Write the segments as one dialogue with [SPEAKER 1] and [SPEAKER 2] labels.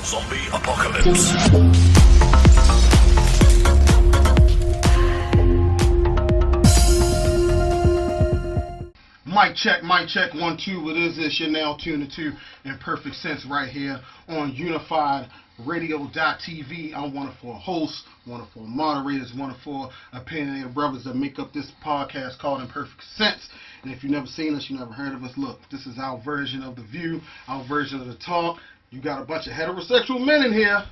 [SPEAKER 1] Zombie apocalypse.
[SPEAKER 2] Mic check, 1, 2. What is this? You're now tuned to Imperfect Sense right here on Unified Radio.tv. I'm one of four hosts, one of four moderators, one of four opinionated brothers that make up this podcast called Imperfect Sense. And if you've never seen us, you never heard of us, look, this is our version of the view, our version of the talk. You got a bunch of heterosexual men in here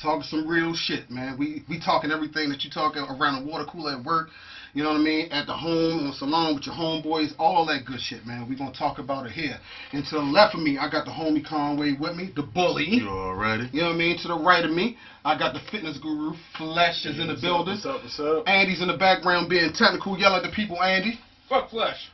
[SPEAKER 2] talking some real shit, man. We talking everything that you talking around the water cooler at work, you know what I mean, at the home, on the salon with your homeboys, all that good shit, man. We gonna talk about it here. And to the left of me, I got the homie Conway with me, the bully.
[SPEAKER 3] You already?
[SPEAKER 2] You know what I mean? To the right of me, I got the fitness guru, Flesh is in the building.
[SPEAKER 4] What's up, what's up?
[SPEAKER 2] Andy's in the background being technical, yell at the people, Andy.
[SPEAKER 4] Fuck Flesh.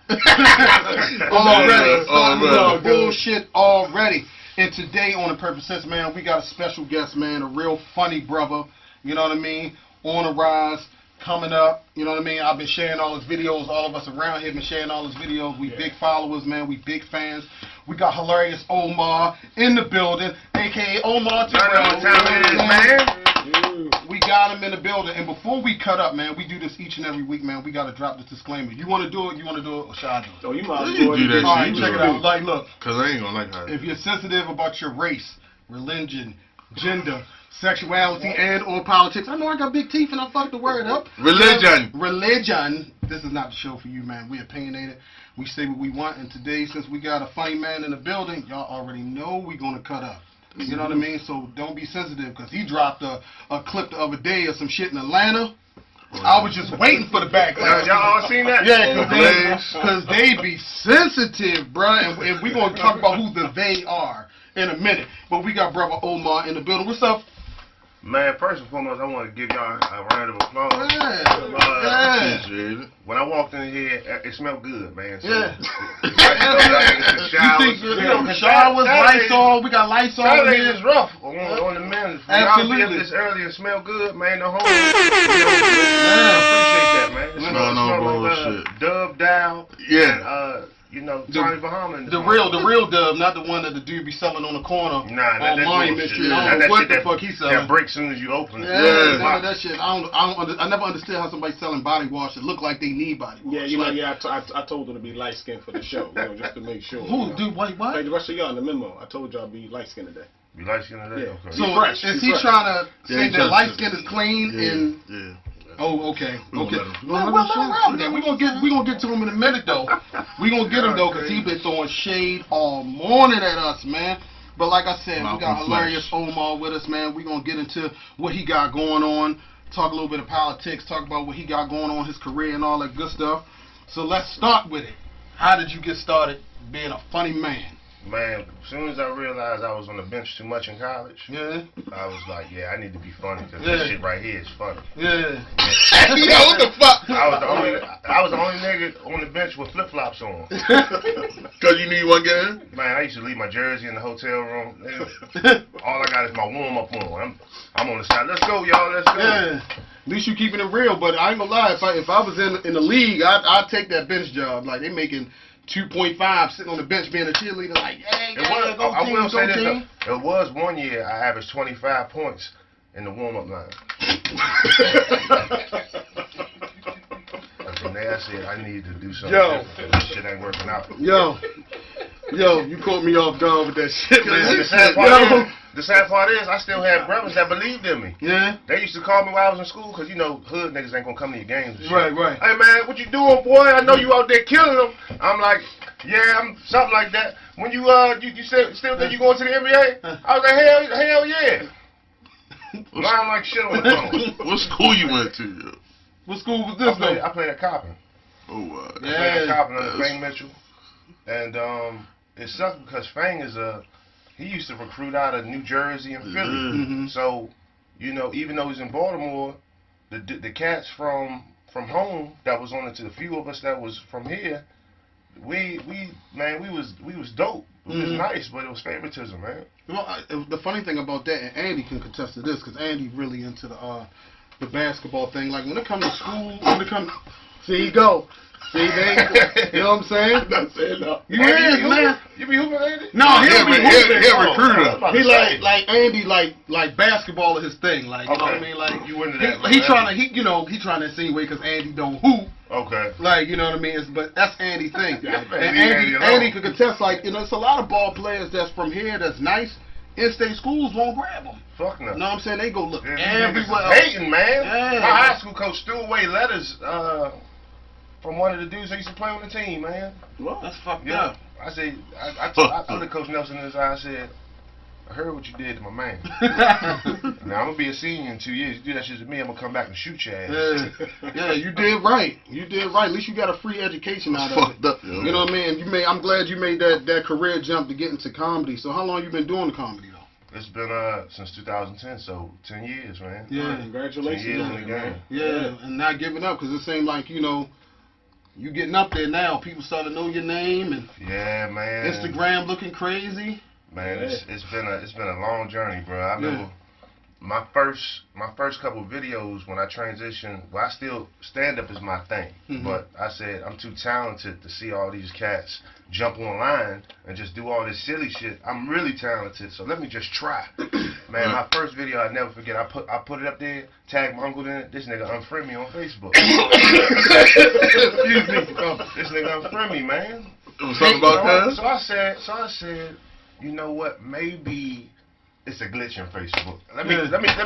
[SPEAKER 2] Already. Bullshit already. And today on Imperfect Sense, man, we got a special guest, man, a real funny brother, you know what I mean, on the rise, coming up, you know what I mean. I've been sharing all his videos, all of us around here been sharing all his videos. We big followers, man, we big fans. We got hilarious Omar in the building, a.k.a. Omar Terrell. We got him in the building, and before we cut up, man, we do this each and every week, man. We got to drop this disclaimer. You want to do it, or should I do it?
[SPEAKER 4] Oh, you might
[SPEAKER 3] You do that.
[SPEAKER 2] All right, check it out. Like, look.
[SPEAKER 3] Because I ain't going to like how
[SPEAKER 2] If you're sensitive about your race, religion, gender, sexuality, and or politics, I know I got big teeth and I fucked the word up. Religion. This is not the show for you, man. We opinionated. We say what we want, and today, since we got a funny man in the building, y'all already know we going to cut up. You know what I mean? So don't be sensitive, because he dropped a clip the other day of some shit in Atlanta. I was just waiting for the backlash.
[SPEAKER 4] Y'all all seen that?
[SPEAKER 2] Yeah, because they be sensitive, bruh. And we going to talk about who the they are in a minute. But we got brother Omar in the building. What's up?
[SPEAKER 4] Man, first and foremost, I want to give y'all a round of applause.
[SPEAKER 2] Yeah.
[SPEAKER 4] When I walked in here, it smelled good, man. So
[SPEAKER 2] Yeah.
[SPEAKER 4] the
[SPEAKER 2] Showers, Lysol. We got Lysol in
[SPEAKER 4] Saturday
[SPEAKER 2] here.
[SPEAKER 4] is rough on the men.
[SPEAKER 2] Absolutely.
[SPEAKER 4] Y'all be up this early and smell good, man. The home. I appreciate that, man.
[SPEAKER 3] No bullshit.
[SPEAKER 4] Dub Dow.
[SPEAKER 3] Yeah.
[SPEAKER 4] Johnny Bahama.
[SPEAKER 2] The real dub, not the one that the dude be selling on the corner on Monument Street. I don't know what the fuck he selling.
[SPEAKER 4] That breaks as soon as you open it.
[SPEAKER 2] Yeah, that shit. I never understood how somebody selling body wash that look like they need body wash.
[SPEAKER 5] I told them to be light skinned for the show, just to make sure.
[SPEAKER 2] Who, dude, what?
[SPEAKER 5] Like the rest of y'all in the memo, I told y'all be light skinned today.
[SPEAKER 4] Be light skinned today?
[SPEAKER 5] Yeah.
[SPEAKER 4] Okay.
[SPEAKER 2] So is he trying to say that light skin is clean and...
[SPEAKER 3] Yeah.
[SPEAKER 2] Oh, okay. We're
[SPEAKER 3] gonna
[SPEAKER 2] get to him in a minute, though. We're going to get him, though, because he been throwing shade all morning at us, man. But like I said, we got hilarious Omar with us, man. We're going to get into what he got going on, talk a little bit of politics, talk about what he got going on, his career and all that good stuff. So let's start with it. How did you get started being a funny man?
[SPEAKER 4] Man, as soon as I realized I was on the bench too much in college,
[SPEAKER 2] Yeah.
[SPEAKER 4] I was like, I need to be funny, because this shit right here is funny.
[SPEAKER 2] Yeah. Yo, what the fuck?
[SPEAKER 4] I was the only nigga on the bench with flip-flops on.
[SPEAKER 3] Because you knew you wasn't getting in?
[SPEAKER 4] Man, I used to leave my jersey in the hotel room. All I got is my warm-up on. I'm on the side. Let's go, y'all. Let's go.
[SPEAKER 2] Yeah. At least you keeping it real, but I ain't gonna lie. If I was in the league, I'd take that bench job. Like, they making 2.5 sitting on the bench being a cheerleader, like, hey,
[SPEAKER 4] I will say this, it was one year I averaged 25 points in the warm-up line. And from there I said I need to do something different. This shit ain't working out.
[SPEAKER 2] Yo, you caught me off guard with that shit, man.
[SPEAKER 4] The sad part is I still had brothers that believed in me.
[SPEAKER 2] Yeah.
[SPEAKER 4] They used to call me while I was in school, because, hood niggas ain't gonna come to your games and shit.
[SPEAKER 2] Right.
[SPEAKER 4] Hey, man, what you doing, boy? I know you out there killing them. I'm like, yeah, I'm something like that. When you still think you going to the NBA? I was like, hell yeah. Lying like shit on the phone.
[SPEAKER 3] What school you went to, yo?
[SPEAKER 2] What school was this, though?
[SPEAKER 4] I played at Coppin.
[SPEAKER 3] Oh, wow.
[SPEAKER 4] I played at Coppin under Fang Mitchell. And it sucks because Fang he used to recruit out of New Jersey and Philly.
[SPEAKER 2] Mm-hmm.
[SPEAKER 4] So, even though he's in Baltimore, the cats from home that was on it, to the few of us that was from here, we was dope. It was nice, but it was favoritism, man.
[SPEAKER 2] Well, the funny thing about that, and Andy can contest to this, because Andy really into the the basketball thing. Like when it comes to school, see, you go. See, they, you know what I'm saying?
[SPEAKER 3] I'm not saying no.
[SPEAKER 2] You is, man.
[SPEAKER 4] You be hooping, Andy?
[SPEAKER 2] No, he'll be hooping.
[SPEAKER 3] He'll recruiter.
[SPEAKER 2] He like Andy, like basketball is his thing. Like, you know what I mean? Like,
[SPEAKER 4] you into that?
[SPEAKER 2] he trying to insinuate because Andy don't hoop.
[SPEAKER 4] Okay.
[SPEAKER 2] Like, you know what I mean? But that's Andy's thing.
[SPEAKER 4] Yeah,
[SPEAKER 2] and Andy could contest, like, you know, it's a lot of ball players that's from here that's nice. In-state schools won't grab them.
[SPEAKER 4] Fuck no.
[SPEAKER 2] You know what I'm saying? They go look
[SPEAKER 4] Yeah,
[SPEAKER 2] everywhere
[SPEAKER 4] niggas
[SPEAKER 2] else.
[SPEAKER 4] hating, man.
[SPEAKER 2] Yeah.
[SPEAKER 4] My high school coach threw away letters from one of the dudes that used to play on the team, man.
[SPEAKER 2] That's fucked
[SPEAKER 4] Yeah.
[SPEAKER 2] up.
[SPEAKER 4] I said, I looked Coach Nelson in his eye and said, I heard what you did to my man. Now, I'm going to be a senior in 2 years. You do that shit to me, I'm going to come back and shoot your ass.
[SPEAKER 2] Yeah, you did right. You did right. At least you got a free education out of it.
[SPEAKER 3] Fucked up, yo.
[SPEAKER 2] You know what I mean? I'm glad you made that career jump to get into comedy. So how long you been doing the comedy though?
[SPEAKER 4] It's been since 2010, so 10 years, man.
[SPEAKER 2] Yeah.
[SPEAKER 5] Congratulations.
[SPEAKER 4] 10 years
[SPEAKER 5] on
[SPEAKER 4] in
[SPEAKER 5] it,
[SPEAKER 4] the game.
[SPEAKER 5] man.
[SPEAKER 2] Yeah, and not giving up because it seemed like, you know, you getting up there now. People start to know your name and
[SPEAKER 4] Yeah, man.
[SPEAKER 2] Instagram looking crazy.
[SPEAKER 4] Man, it's been a long journey, bro. I
[SPEAKER 2] Yeah.
[SPEAKER 4] remember my first couple of videos when I transitioned. Well, I still stand up is my thing, but I said I'm too talented to see all these cats jump online and just do all this silly shit. I'm really talented, so let me just try. Man, my first video I never forget. I put it up there, tagged my uncle in it. This nigga unfriend me on Facebook.
[SPEAKER 2] Excuse me.
[SPEAKER 4] This nigga unfriend me, man.
[SPEAKER 3] Something about that?
[SPEAKER 4] So I said, you know what? Maybe it's a glitch in Facebook. Let me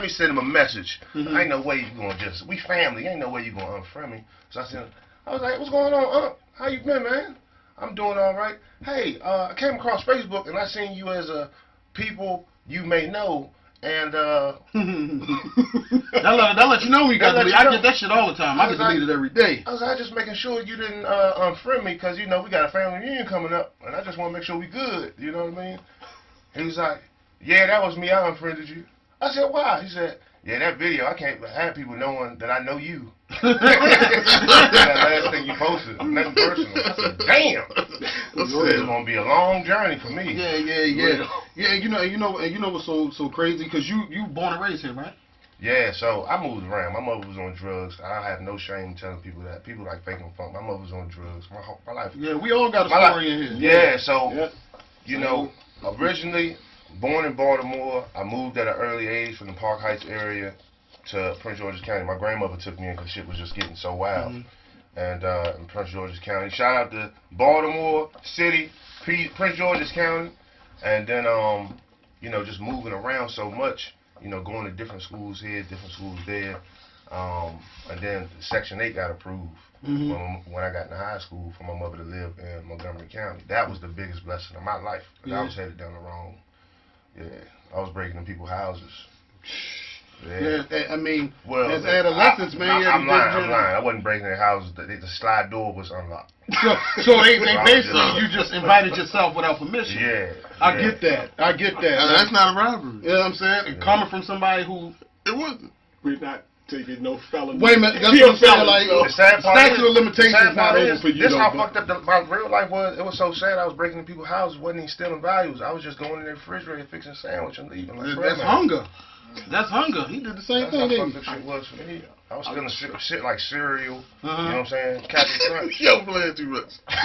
[SPEAKER 4] send him a message. Ain't no way you gonna we family. Ain't no way you gonna unfriend me. So I was like, what's going on, how you been, man? I'm doing all right. Hey, I came across Facebook and I seen you as a people you may know, and
[SPEAKER 2] They'll let you know when you got to delete. I get that shit all the time. I get deleted every day.
[SPEAKER 4] I was like, just making sure you didn't unfriend me because, you know, we got a family reunion coming up, and I just want to make sure we good. You know what I mean? He was like, yeah, that was me. I unfriended you. I said, why? He said, yeah, that video, I can't have people knowing that I know you. That last thing you posted, nothing personal. I said, damn. It's gonna be a long journey for me.
[SPEAKER 2] Yeah. You know what's so crazy? Because you born and raised here, right?
[SPEAKER 4] Yeah, so I moved around. My mother was on drugs. I have no shame telling people that. People like faking funk. My mother was on drugs. My life.
[SPEAKER 2] Yeah, we all got a story in here.
[SPEAKER 4] Yeah, so you know, originally born in Baltimore, I moved at an early age from the Park Heights area to Prince George's County. My grandmother took me in because shit was just getting so wild. And in Prince George's County, shout out to Baltimore City, Prince George's County, and then you know, just moving around so much, you know, going to different schools here, different schools there, and then Section 8 got approved when I got into high school for my mother to live in Montgomery County. That was the biggest blessing of my life. I was headed down the wrong. I was breaking in people's houses.
[SPEAKER 2] Yeah, I mean,
[SPEAKER 4] well,
[SPEAKER 2] as adolescents, man.
[SPEAKER 4] I'm lying. I wasn't breaking their houses. The slide door was unlocked.
[SPEAKER 2] So they basically, you just invited yourself without permission.
[SPEAKER 4] Yeah.
[SPEAKER 2] I get that.
[SPEAKER 3] That's not a robbery.
[SPEAKER 2] You know what I'm saying? Coming from somebody who...
[SPEAKER 3] It wasn't.
[SPEAKER 5] We're not taking no felony.
[SPEAKER 2] Wait a minute, that's what I'm saying, like,
[SPEAKER 4] the sad part
[SPEAKER 2] statute of limitations not over for you,
[SPEAKER 4] This
[SPEAKER 2] though,
[SPEAKER 4] how
[SPEAKER 2] but-
[SPEAKER 4] fucked up my real life was. It was so sad. I was breaking in people's houses, wasn't even stealing values. I was just going in their refrigerator, fixing a sandwich and leaving. Like,
[SPEAKER 2] That's hunger. That's hunger. He did the same
[SPEAKER 4] That's
[SPEAKER 2] thing,
[SPEAKER 4] how
[SPEAKER 2] didn't
[SPEAKER 4] fucked
[SPEAKER 2] he?
[SPEAKER 4] up shit was for me. I was stealing shit like cereal. You know what I'm saying? Captain Crunch.
[SPEAKER 3] Yo, playing too much.
[SPEAKER 2] I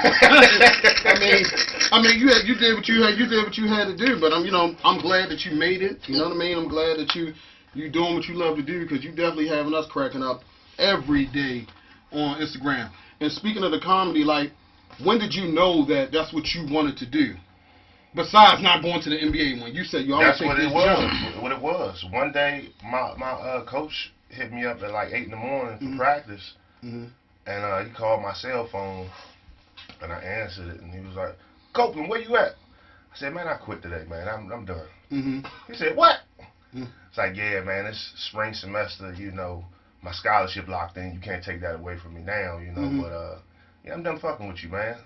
[SPEAKER 2] mean, you did what you had to do. But I'm glad that you made it. You know what I mean? I'm glad that you doing what you love to do because you definitely having us cracking up every day on Instagram. And speaking of the comedy, like, when did you know that that's what you wanted to do? Besides not going to the NBA one, you said you always
[SPEAKER 4] That's what it was. What it was. One day, my coach hit me up at like 8 in the morning for practice, and he called my cell phone, and I answered it, and he was like, "Copeland, where you at?" I said, "Man, I quit today, man. I'm done." He said, "What?" It's like, "Yeah, man. It's spring semester. You know, my scholarship locked in. You can't take that away from me now. You know, but yeah, I'm done fucking with you, man.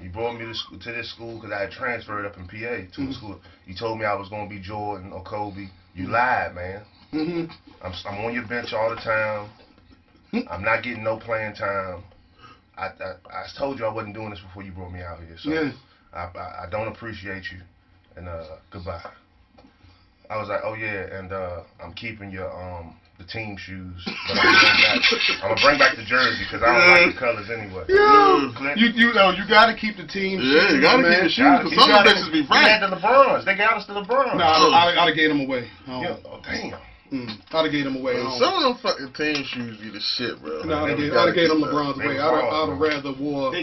[SPEAKER 4] You brought me to this school because I had transferred up in PA to a school. You told me I was going to be Jordan or Kobe. You lied, man. I'm on your bench all the time. I'm not getting no playing time. I told you I wasn't doing this before you brought me out here. So I don't appreciate you. And goodbye." I was like, "Oh yeah, and I'm keeping your the team shoes, but I'm gonna bring back the jersey because I don't like the colors anyway.
[SPEAKER 2] Yeah. You know you gotta keep the team.
[SPEAKER 3] Yeah, you gotta keep the shoes because some bitches be
[SPEAKER 4] right.
[SPEAKER 3] right.
[SPEAKER 4] They had the LeBrons. They got us the LeBrons.
[SPEAKER 2] No, I'd have gave them away.
[SPEAKER 4] Yeah. Oh damn.
[SPEAKER 2] I'd have gave them away.
[SPEAKER 3] Some of them fucking team shoes be the shit, bro.
[SPEAKER 2] No, I'd have gave them LeBrons away. I'd have rather wore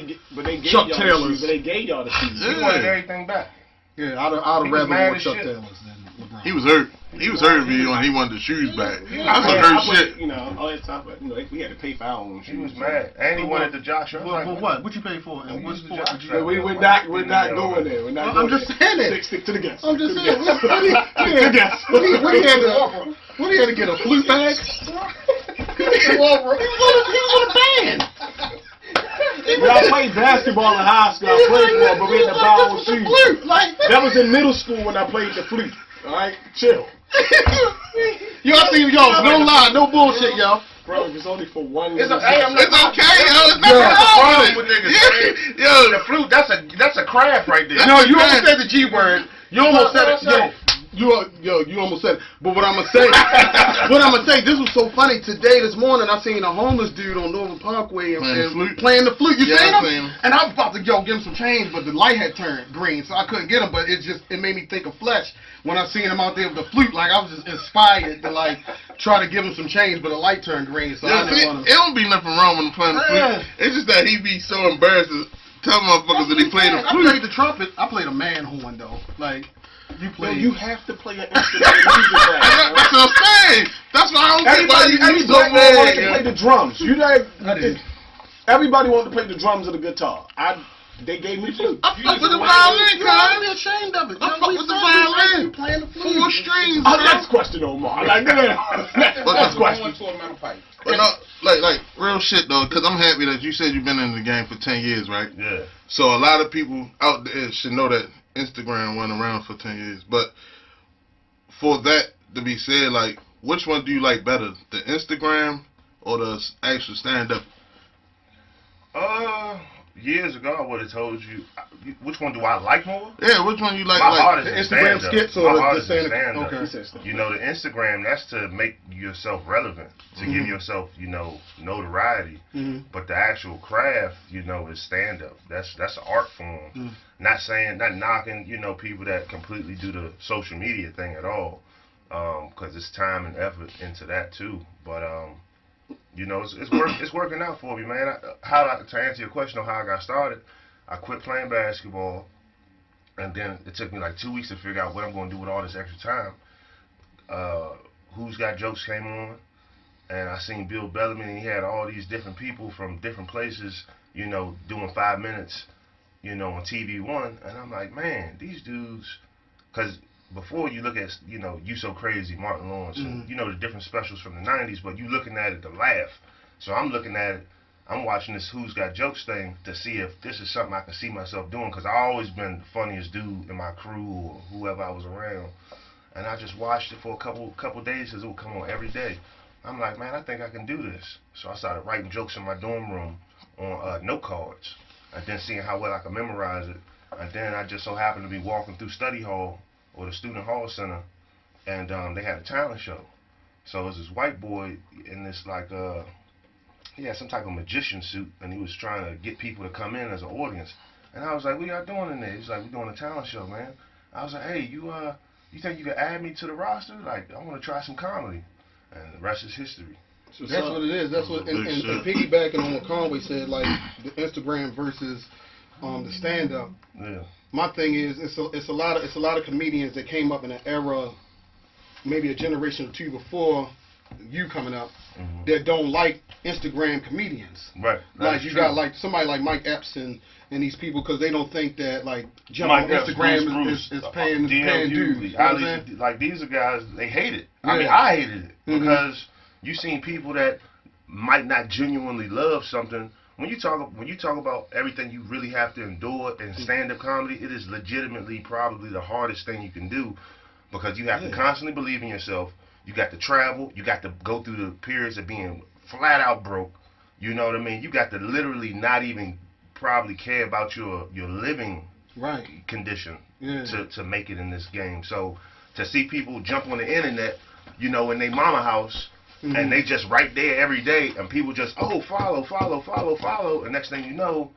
[SPEAKER 2] Chuck Taylors.
[SPEAKER 5] But they gave y'all the shoes.
[SPEAKER 4] He wanted everything back.
[SPEAKER 2] Yeah, I'd have rather wore Chuck Taylors than LeBron.
[SPEAKER 3] He was hurt. He was hurt when he wanted the shoes back. I was hurt shit.
[SPEAKER 5] You know, all that stuff, but you know, we had to pay for our own shoes.
[SPEAKER 4] He was mad, and he wanted the Josh.
[SPEAKER 2] For what? What you pay for? And what's for?
[SPEAKER 5] We're not going there. We're not.
[SPEAKER 2] I'm just saying it.
[SPEAKER 5] Stick to the guess.
[SPEAKER 2] I'm just saying. What he had to get a flute bag? He was on a band.
[SPEAKER 5] When I played basketball in high school, I played for it, but we had to buy our own shoes. That was in middle school when I played the flute. All right, chill.
[SPEAKER 2] Y'all see, no lie, no bullshit, y'all.
[SPEAKER 5] Bro, it's only for one.
[SPEAKER 3] It's okay, yo. It's nothing
[SPEAKER 4] wrong with
[SPEAKER 3] with it.
[SPEAKER 4] niggas.
[SPEAKER 3] Yo,
[SPEAKER 4] The flute, that's a craft right there.
[SPEAKER 2] No, you almost said the G word. You almost said it. You almost said it. But what I'm gonna say, this was so funny. This morning, I seen a homeless dude on Northern Parkway playing the flute. You seen him? And I was about to give him some change, but the light had turned green, so I couldn't get him. But it made me think of Fletch when I seen him out there with the flute. Like I was just inspired to try to give him some change, but the light turned green. So I didn't want to.
[SPEAKER 3] It don't be nothing wrong with him playing the flute. It's just that he be so embarrassed to tell motherfuckers that he played the flute.
[SPEAKER 2] I played the trumpet. I played a man horn though.
[SPEAKER 5] You have to play an instrument in music.
[SPEAKER 3] That's what I'm saying. That's why I don't get why you so
[SPEAKER 5] Everybody wants to
[SPEAKER 3] mad.
[SPEAKER 5] play the drums. Everybody wanted to play the drums or the guitar. They gave me flute.
[SPEAKER 3] I fuck with the violin,
[SPEAKER 2] You
[SPEAKER 3] cuz.
[SPEAKER 2] be ashamed of it.
[SPEAKER 3] I fuck with the violin.
[SPEAKER 2] Playing the flute.
[SPEAKER 3] 4 strings.
[SPEAKER 5] Next question, Omar. Next question.
[SPEAKER 3] But no, like real shit though, because I'm happy that you said you've been in the game for 10 years, right?
[SPEAKER 4] Yeah.
[SPEAKER 3] So a lot of people out there should know that Instagram went around for 10 years. But for that to be said, like, which one do you like better, the Instagram or the actual stand-up?
[SPEAKER 4] Years ago, I would have told you, which one do I like more?
[SPEAKER 3] Yeah, which one you like?
[SPEAKER 4] My heart is
[SPEAKER 2] the
[SPEAKER 4] the
[SPEAKER 2] Instagram
[SPEAKER 4] stand-up.
[SPEAKER 2] skits or
[SPEAKER 4] My heart is
[SPEAKER 2] the
[SPEAKER 4] the
[SPEAKER 2] stand-up?
[SPEAKER 4] stand-up.
[SPEAKER 2] Okay.
[SPEAKER 4] You know, the Instagram, that's to make yourself relevant, to give yourself, notoriety. But the actual craft, is stand-up. That's an art form. Not knocking, people that completely do the social media thing at all, because it's time and effort into that too. But it's working out for me, man. To answer your question on how I got started, I quit playing basketball, and then it took me like 2 weeks to figure out what I'm going to do with all this extra time. Who's Got Jokes came on, and I seen Bill Bellamy, and he had all these different people from different places, doing 5 minutes, on TV One, and I'm like, man, these dudes, because before you look at, You So Crazy, Martin Lawrence, and, the different specials from the 90s, but you looking at it to laugh. So I'm looking at it, I'm watching this Who's Got Jokes thing to see if this is something I can see myself doing, because I always been the funniest dude in my crew or whoever I was around. And I just watched it for a couple days because it would come on every day. I'm like, man, I think I can do this. So I started writing jokes in my dorm room on note cards, and then seeing how well I could memorize it. And then I just so happened to be walking through study hall or the student hall center, and they had a talent show. So it was this white boy in this he had some type of magician suit, and he was trying to get people to come in as an audience. And I was like, what y'all doing in there? He's like, we're doing a talent show, man. I was like, hey, you think you can add me to the roster? Like, I want to try some comedy. And the rest is history.
[SPEAKER 2] That's what it is. That's what, and piggybacking on what Conway said, like the Instagram versus the stand-up.
[SPEAKER 4] Yeah.
[SPEAKER 2] My thing is, it's a lot of comedians that came up in an era, maybe a generation or two before you coming up, that don't like Instagram comedians.
[SPEAKER 4] Right.
[SPEAKER 2] Like you got like somebody like Mike Epps and these people, because they don't think that like jumping on Instagram is paying dues. You know what I'm saying?
[SPEAKER 4] Like these are guys, they hate it. I mean, I hated it because you seen people that might not genuinely love something. When you talk about everything you really have to endure in stand-up comedy, it is legitimately probably the hardest thing you can do, because you have to constantly believe in yourself. You got to travel. You got to go through the periods of being flat out broke. You know what I mean? You got to literally not even probably care about your living condition to make it in this game. So to see people jump on the internet, in their mama house, and they just right there every day, and people just follow, and next thing you know,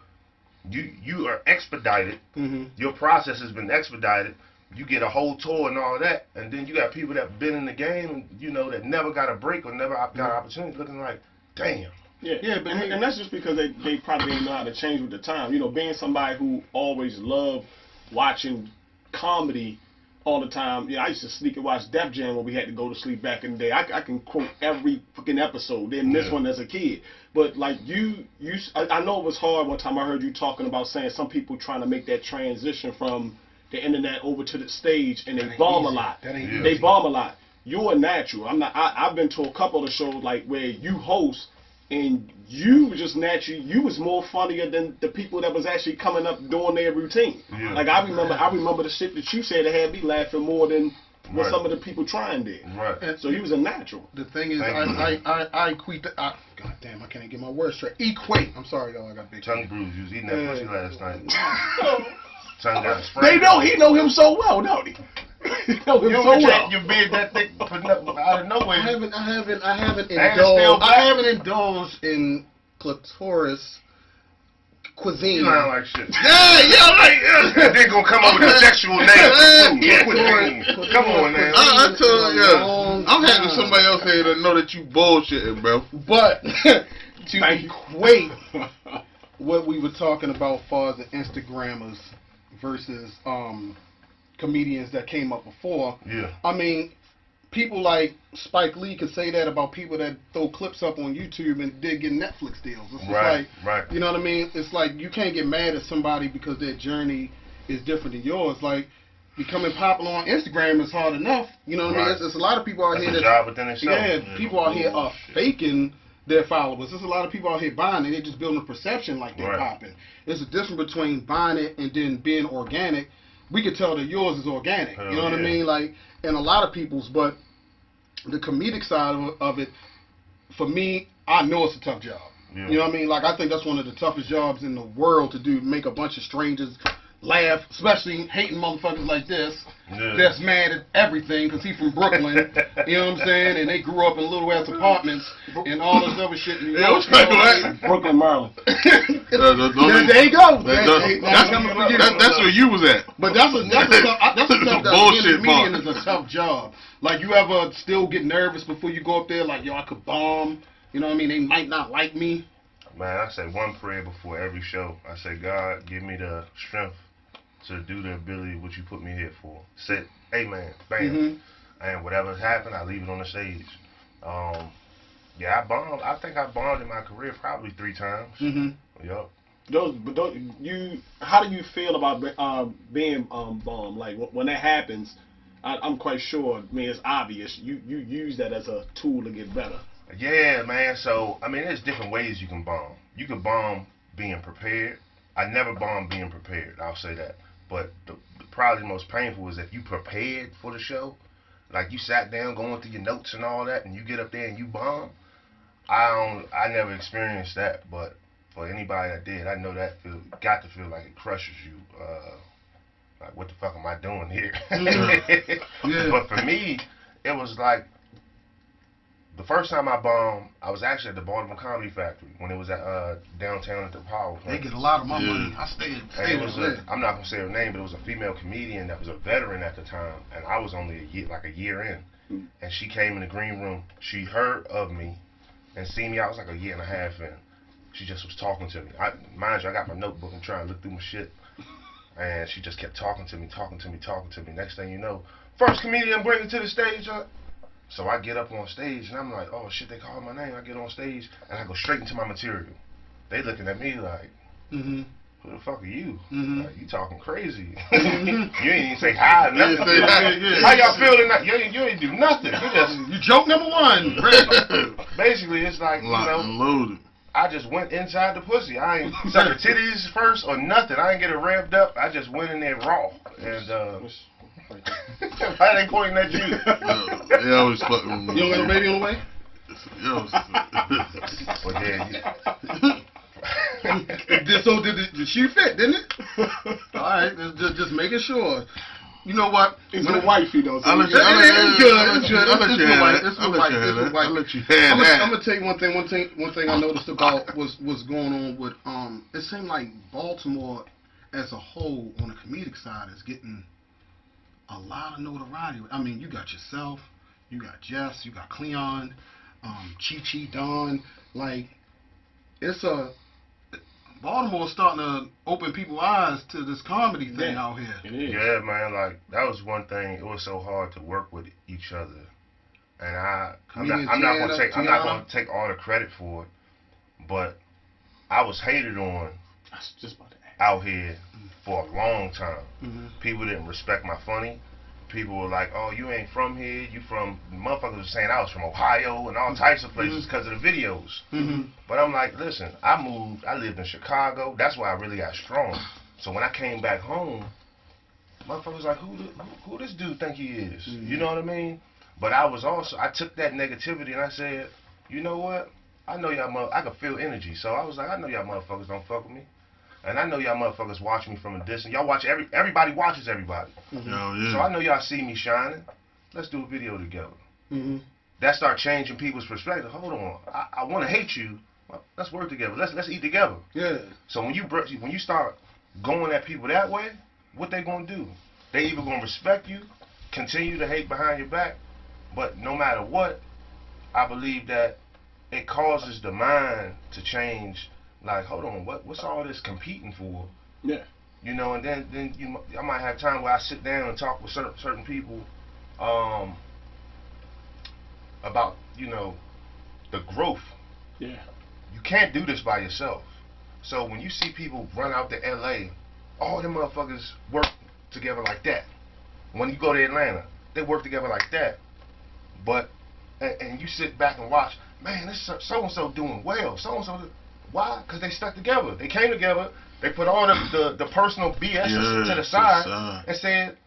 [SPEAKER 4] you are expedited. Your process has been expedited. You get a whole tour and all that, and then you got people that been in the game and that never got a break or never got an opportunity, looking like, damn.
[SPEAKER 5] Yeah, but and that's just because they probably didn't know how to change with the time. Being somebody who always loved watching comedy all the time. I used to sneak and watch Def Jam when we had to go to sleep back in the day. I can quote every fucking episode. Didn't miss one as a kid. But like I know it was hard. One time I heard you talking about saying some people trying to make that transition from the internet over to the stage, and they bomb a lot. They bomb a lot. You're a natural. I've been to a couple of the shows like where you host, and you was just naturally, you was more funnier than the people that was actually coming up doing their routine.
[SPEAKER 4] Yeah.
[SPEAKER 5] Like I remember the shit that you said that had me laughing more than what some of the people trying did.
[SPEAKER 4] Right.
[SPEAKER 5] And so he was a natural.
[SPEAKER 2] The thing is, I equate the. God damn, I can't get my words straight. Equate. I'm sorry, y'all. I got big
[SPEAKER 4] tongue bruise. You was eating that pussy last night. Tongue got sprayed.
[SPEAKER 5] They know he know him so well, don't he? He know him so well.
[SPEAKER 4] Your beard that thick out of nowhere.
[SPEAKER 2] I haven't indulged in clitoris cuisine.
[SPEAKER 4] You sound like shit. Yeah, right. And then gonna come up with a sexual name. Come on, man.
[SPEAKER 3] I told you, I'm having somebody else here to know that you bullshitting, bro.
[SPEAKER 2] But to equate what we were talking about as far as the Instagrammers versus comedians that came up before.
[SPEAKER 4] Yeah.
[SPEAKER 2] I mean, people like Spike Lee could say that about people that throw clips up on YouTube and did get Netflix deals. It's just
[SPEAKER 4] right.
[SPEAKER 2] You know what I mean? It's like you can't get mad at somebody because their journey is different than yours. Like becoming popular on Instagram is hard enough. You know what I mean? It's a lot of people out here
[SPEAKER 4] a job within itself.
[SPEAKER 2] Yeah, people out here are faking their followers. There's a lot of people out here buying it. They're just building a perception like they're popping. There's a difference between buying it and then being organic. We could tell that yours is organic. You know what I mean? Like, and a lot of people's, but the comedic side of it, for me, I know it's a tough job. Yeah. You know what I mean? Like, I think that's one of the toughest jobs in the world to do, make a bunch of strangers laugh, especially hating motherfuckers like this, that's mad at everything because he from Brooklyn, you know what I'm saying? And they grew up in little ass apartments and all this other shit.
[SPEAKER 5] Brooklyn, Maryland.
[SPEAKER 2] There you go.
[SPEAKER 3] That's where you was at.
[SPEAKER 2] But that's a tough
[SPEAKER 3] bullshit
[SPEAKER 2] comedian is a tough job. Like, you ever still get nervous before you go up there? Like, yo, I could bomb. You know what I mean? They might not like me.
[SPEAKER 4] Man, I say one prayer before every show. I say, God, give me the strength to do the ability what you put me here for. Say, amen, bam. And whatever's happened, I leave it on the stage. Yeah, I bombed. I think I bombed in my career probably 3 times. Yup.
[SPEAKER 5] How do you feel about being bombed? Like when that happens, I'm quite sure. I mean, it's obvious. You use that as a tool to get better.
[SPEAKER 4] Yeah, man. So I mean, there's different ways you can bomb. You can bomb being prepared. I never bombed being prepared. I'll say that. But probably the most painful is if you prepared for the show, like you sat down going through your notes and all that, and you get up there and you bomb. I never experienced that, but for anybody that did, I know that got to feel like it crushes you. Like, what the fuck am I doing here? But for me, it was like the first time I bombed, I was actually at the Baltimore Comedy Factory when it was at downtown at the Power Plant.
[SPEAKER 2] They get a lot of my money. I stayed with it.
[SPEAKER 4] I'm not gonna say her name, but it was a female comedian that was a veteran at the time, and I was only a year in. And she came in the green room. She heard of me and seen me. I was like a year and a half in. She just was talking to me. Mind you, I got my notebook and trying to look through my shit. And she just kept talking to me. Next thing you know, first comedian bringing to the stage. So I get up on stage and I'm like, oh shit, they called my name. I get on stage and I go straight into my material. They looking at me like, who the fuck are you? Like, you talking crazy. You ain't even say hi, nothing. How y'all feel tonight? You ain't do nothing.
[SPEAKER 2] You joke number 1.
[SPEAKER 4] Basically, it's like,
[SPEAKER 3] loaded.
[SPEAKER 4] I just went inside the pussy. I ain't suck her titties first or nothing. I ain't get it revved up. I just went in there raw. And why they pointing at you?
[SPEAKER 3] They always fucking with me.
[SPEAKER 2] You don't got a baby on the way?
[SPEAKER 4] Well,
[SPEAKER 2] So did the shoe fit, didn't it? All right, just making sure. You know what?
[SPEAKER 5] It's the wifey though. So
[SPEAKER 3] I'll let you.
[SPEAKER 2] It's good. It's good.
[SPEAKER 3] I'll let you have that.
[SPEAKER 2] I'll let you have that. I'm gonna tell you one thing. One thing I noticed about what's going on with it seemed like Baltimore as a whole on the comedic side is getting a lot of notoriety. I mean, you got yourself, you got Jess, you got Cleon, Chi, Don. Like, Baltimore's starting to open people's eyes to this comedy thing out here.
[SPEAKER 5] It is.
[SPEAKER 4] Yeah, man. Like that was one thing. It was so hard to work with each other, and I'm not gonna take all the credit for it, but I was hated on
[SPEAKER 5] I was just about to ask.
[SPEAKER 4] out here for a long time.
[SPEAKER 2] Mm-hmm.
[SPEAKER 4] People didn't respect my funny. People were like, "Oh, you ain't from here. You from?" Motherfuckers were saying I was from Ohio and all types of places because of the videos.
[SPEAKER 2] Mm-hmm.
[SPEAKER 4] But I'm like, listen, I moved. I lived in Chicago. That's where I really got strong. So when I came back home, motherfuckers like, who this dude think he is?
[SPEAKER 2] Mm-hmm.
[SPEAKER 4] You know what I mean? But I took that negativity and I said, you know what? I know y'all I could feel energy. So I was like, I know y'all motherfuckers don't fuck with me. And I know y'all motherfuckers watch me from a distance. Y'all watch everybody watches everybody.
[SPEAKER 2] Mm-hmm.
[SPEAKER 3] Yeah.
[SPEAKER 4] So I know y'all see me shining. Let's do a video together.
[SPEAKER 2] Mm-hmm.
[SPEAKER 4] That start changing people's perspective. Hold on, I want to hate you. Well, let's work together. Let's eat together.
[SPEAKER 2] Yeah.
[SPEAKER 4] So when you start going at people that way, what they gonna do? They either gonna respect you, continue to hate behind your back, but no matter what, I believe that it causes the mind to change. Like, hold on, what's all this competing for?
[SPEAKER 5] Yeah.
[SPEAKER 4] You know, and then I might have time where I sit down and talk with certain people about, you know, the growth.
[SPEAKER 5] Yeah.
[SPEAKER 4] You can't do this by yourself. So when you see people run out to LA, all them motherfuckers work together like that. When you go to Atlanta, they work together like that. But and you sit back and watch, man, this so and so doing well. So and so, why? Because they stuck together. They came together. They put all the personal BS to the side and said,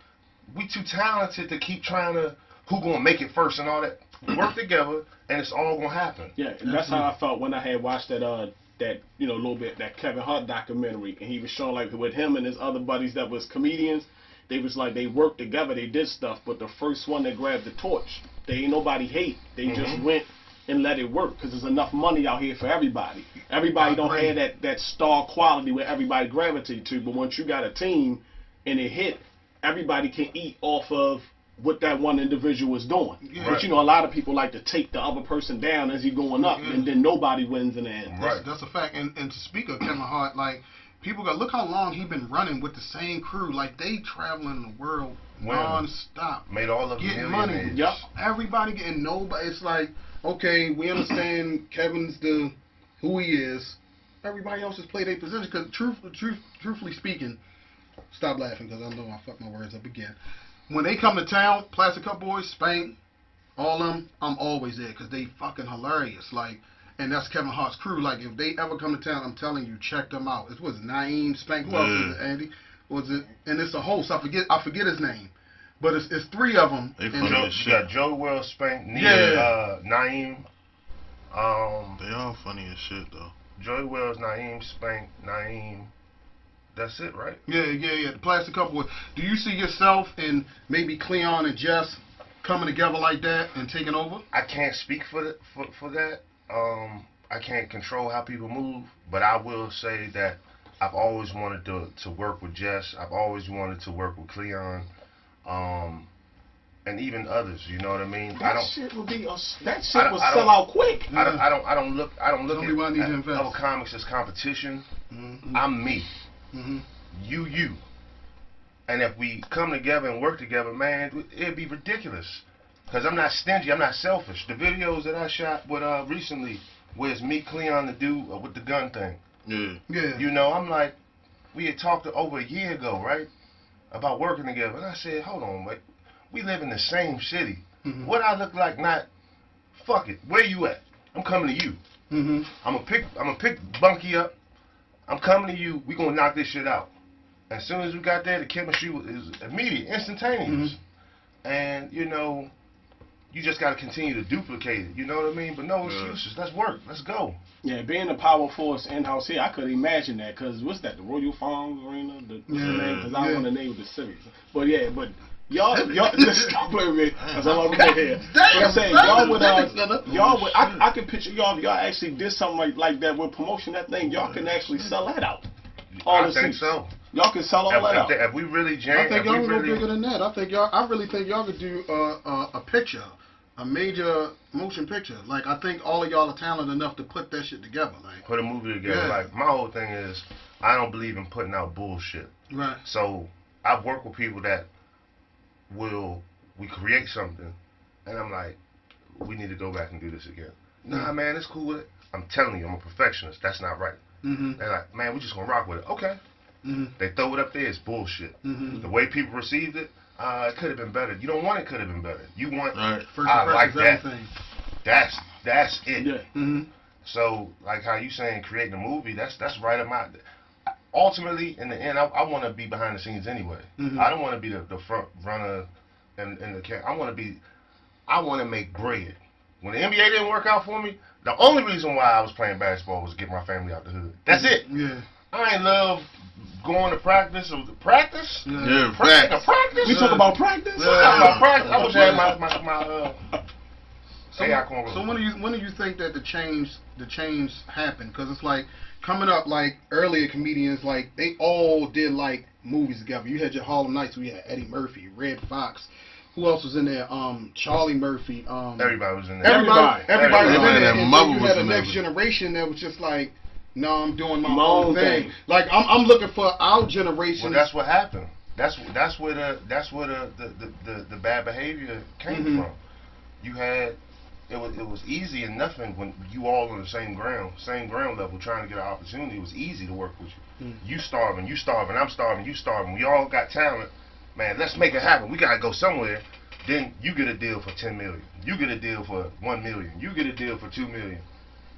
[SPEAKER 4] we too talented to keep trying to who gonna make it first and all that. Work together, and it's all gonna happen.
[SPEAKER 5] Yeah, and that's how I felt when I had watched that little bit, that Kevin Hart documentary, and he was showing like with him and his other buddies that was comedians, they was like they worked together, they did stuff, but the first one that grabbed the torch, they ain't nobody hate, they just went and let it work because there's enough money out here for everybody. Everybody don't have that star quality where everybody gravitate to, but once you got a team and it hit, everybody can eat off of what that one individual is doing.
[SPEAKER 2] Yeah.
[SPEAKER 5] But you know, a lot of people like to take the other person down as he going up, and then nobody wins in the end.
[SPEAKER 4] Right.
[SPEAKER 2] That's a fact. And to speak of Kevin Hart, like, people go, look how long he been running with the same crew. Like, they traveling the world non-stop.
[SPEAKER 4] Made all of
[SPEAKER 2] getting money.
[SPEAKER 5] Yep.
[SPEAKER 2] Everybody getting nobody. It's like, okay, we understand Kevin's who he is. Everybody else has played their position. Because truthfully speaking, stop laughing because I know I fucked my words up again. When they come to town, Plastic Cup Boys, Spank, all them, I'm always there because they fucking hilarious. Like, and that's Kevin Hart's crew. Like, if they ever come to town, I'm telling you, check them out. It was Naeem, Spank, who else was it, Andy? Was it? And it's a host. I forget his name, but it's three of them.
[SPEAKER 3] They
[SPEAKER 2] And
[SPEAKER 3] funny.
[SPEAKER 4] You got Joey Will, Spank, Naeem.
[SPEAKER 3] They all funny as shit though.
[SPEAKER 4] Joey Wells, Naeem, Spank, Naeem. That's it, right?
[SPEAKER 2] Yeah. The Plastic Cup Boys. Do you see yourself and maybe Cleon and Jess coming together like that and taking over?
[SPEAKER 4] I can't speak for that. I can't control how people move, but I will say that I've always wanted to work with Jess. I've always wanted to work with Cleon, and even others. You know what I mean?
[SPEAKER 5] That shit would sell out quick.
[SPEAKER 4] I don't look at other comics as competition.
[SPEAKER 2] Mm-hmm.
[SPEAKER 4] I'm me.
[SPEAKER 2] Mm-hmm.
[SPEAKER 4] You. And if we come together and work together, man, it'd be ridiculous. Because I'm not stingy, I'm not selfish. The videos that I shot with recently, where it's me, Cleon, the dude with the gun thing.
[SPEAKER 2] Yeah.
[SPEAKER 4] You know, I'm like, we had talked over a year ago, right? About working together. And I said, hold on, wait. We live in the same city.
[SPEAKER 2] Mm-hmm.
[SPEAKER 4] What I look like not, fuck it. Where you at? I'm coming to you.
[SPEAKER 2] Mm-hmm.
[SPEAKER 4] I'm gonna pick Bunky up. I'm coming to you. We gonna knock this shit out. As soon as we got there, the chemistry is immediate, instantaneous.
[SPEAKER 2] Mm-hmm.
[SPEAKER 4] And you You just got to continue to duplicate it. You know what I mean? But no excuses. Let's work. Let's go.
[SPEAKER 5] Yeah, being a power force in-house here, I could imagine that. Because what's that, the Royal Farms Arena? Because I don't want to name the civics. But yeah, but y'all just don't play with me. That's all I'm saying here. But I'm saying, y'all would, I can picture y'all, if y'all actually did something like that with promotion, that thing, y'all can actually sell that out.
[SPEAKER 4] I think so.
[SPEAKER 5] Y'all can sell all that out.
[SPEAKER 4] If we really jam,
[SPEAKER 2] I think y'all can go bigger than that. I really think y'all could do a picture, a major motion picture. Like, I think all of y'all are talented enough to put that shit together. Like,
[SPEAKER 4] put a movie together.
[SPEAKER 2] Yeah.
[SPEAKER 4] Like, my whole thing is, I don't believe in putting out bullshit.
[SPEAKER 2] Right.
[SPEAKER 4] So I've worked with people that we create something, and I'm like, we need to go back and do this again. Nah, man, it's cool with it. I'm telling you, I'm a perfectionist. That's not right.
[SPEAKER 2] Mm-hmm.
[SPEAKER 4] They're like, man, we just gonna rock with it. Okay.
[SPEAKER 2] Mm-hmm.
[SPEAKER 4] They throw it up there. It's bullshit.
[SPEAKER 2] Mm-hmm.
[SPEAKER 4] The way people received it, it could have been better. You don't want it could have been better. You want
[SPEAKER 2] First
[SPEAKER 4] I like that.
[SPEAKER 2] everything.
[SPEAKER 4] That's it.
[SPEAKER 5] Yeah.
[SPEAKER 2] Mm-hmm.
[SPEAKER 4] So like how you saying creating a movie, that's right up my. Ultimately, in the end, I want to be behind the scenes anyway.
[SPEAKER 2] Mm-hmm.
[SPEAKER 4] I don't want to be the front runner and the camera. I want to make bread. When the NBA didn't work out for me, the only reason why I was playing basketball was to get my family out the hood. That's it.
[SPEAKER 2] Yeah.
[SPEAKER 4] I ain't love going to practice or practice.
[SPEAKER 3] Yeah,
[SPEAKER 4] Practice.
[SPEAKER 5] We talk about practice?
[SPEAKER 4] We talk about practice. I wish I had my
[SPEAKER 2] So when do you think that the change happened? Because it's like coming up, like earlier comedians, like they all did like movies together. You had your Harlem Nights. We had Eddie Murphy, Red Fox. Who else was in there? Charlie Murphy.
[SPEAKER 4] Everybody was in there.
[SPEAKER 2] Everybody was in there.
[SPEAKER 3] And
[SPEAKER 2] And
[SPEAKER 3] Mother
[SPEAKER 2] so you
[SPEAKER 3] was
[SPEAKER 2] had a
[SPEAKER 3] in there.
[SPEAKER 2] next generation that was just like, no, I'm doing my own thing. Like I'm looking for our generation.
[SPEAKER 4] Well, that's what happened. That's where the bad behavior came from. You had it was easy and nothing when you all on the same ground level trying to get an opportunity. It was easy to work with you. You starving, I'm starving, you starving. We all got talent. Man, let's make it happen. We gotta go somewhere. Then you get a deal for 10 million. You get a deal for 1 million. You get a deal for 2 million.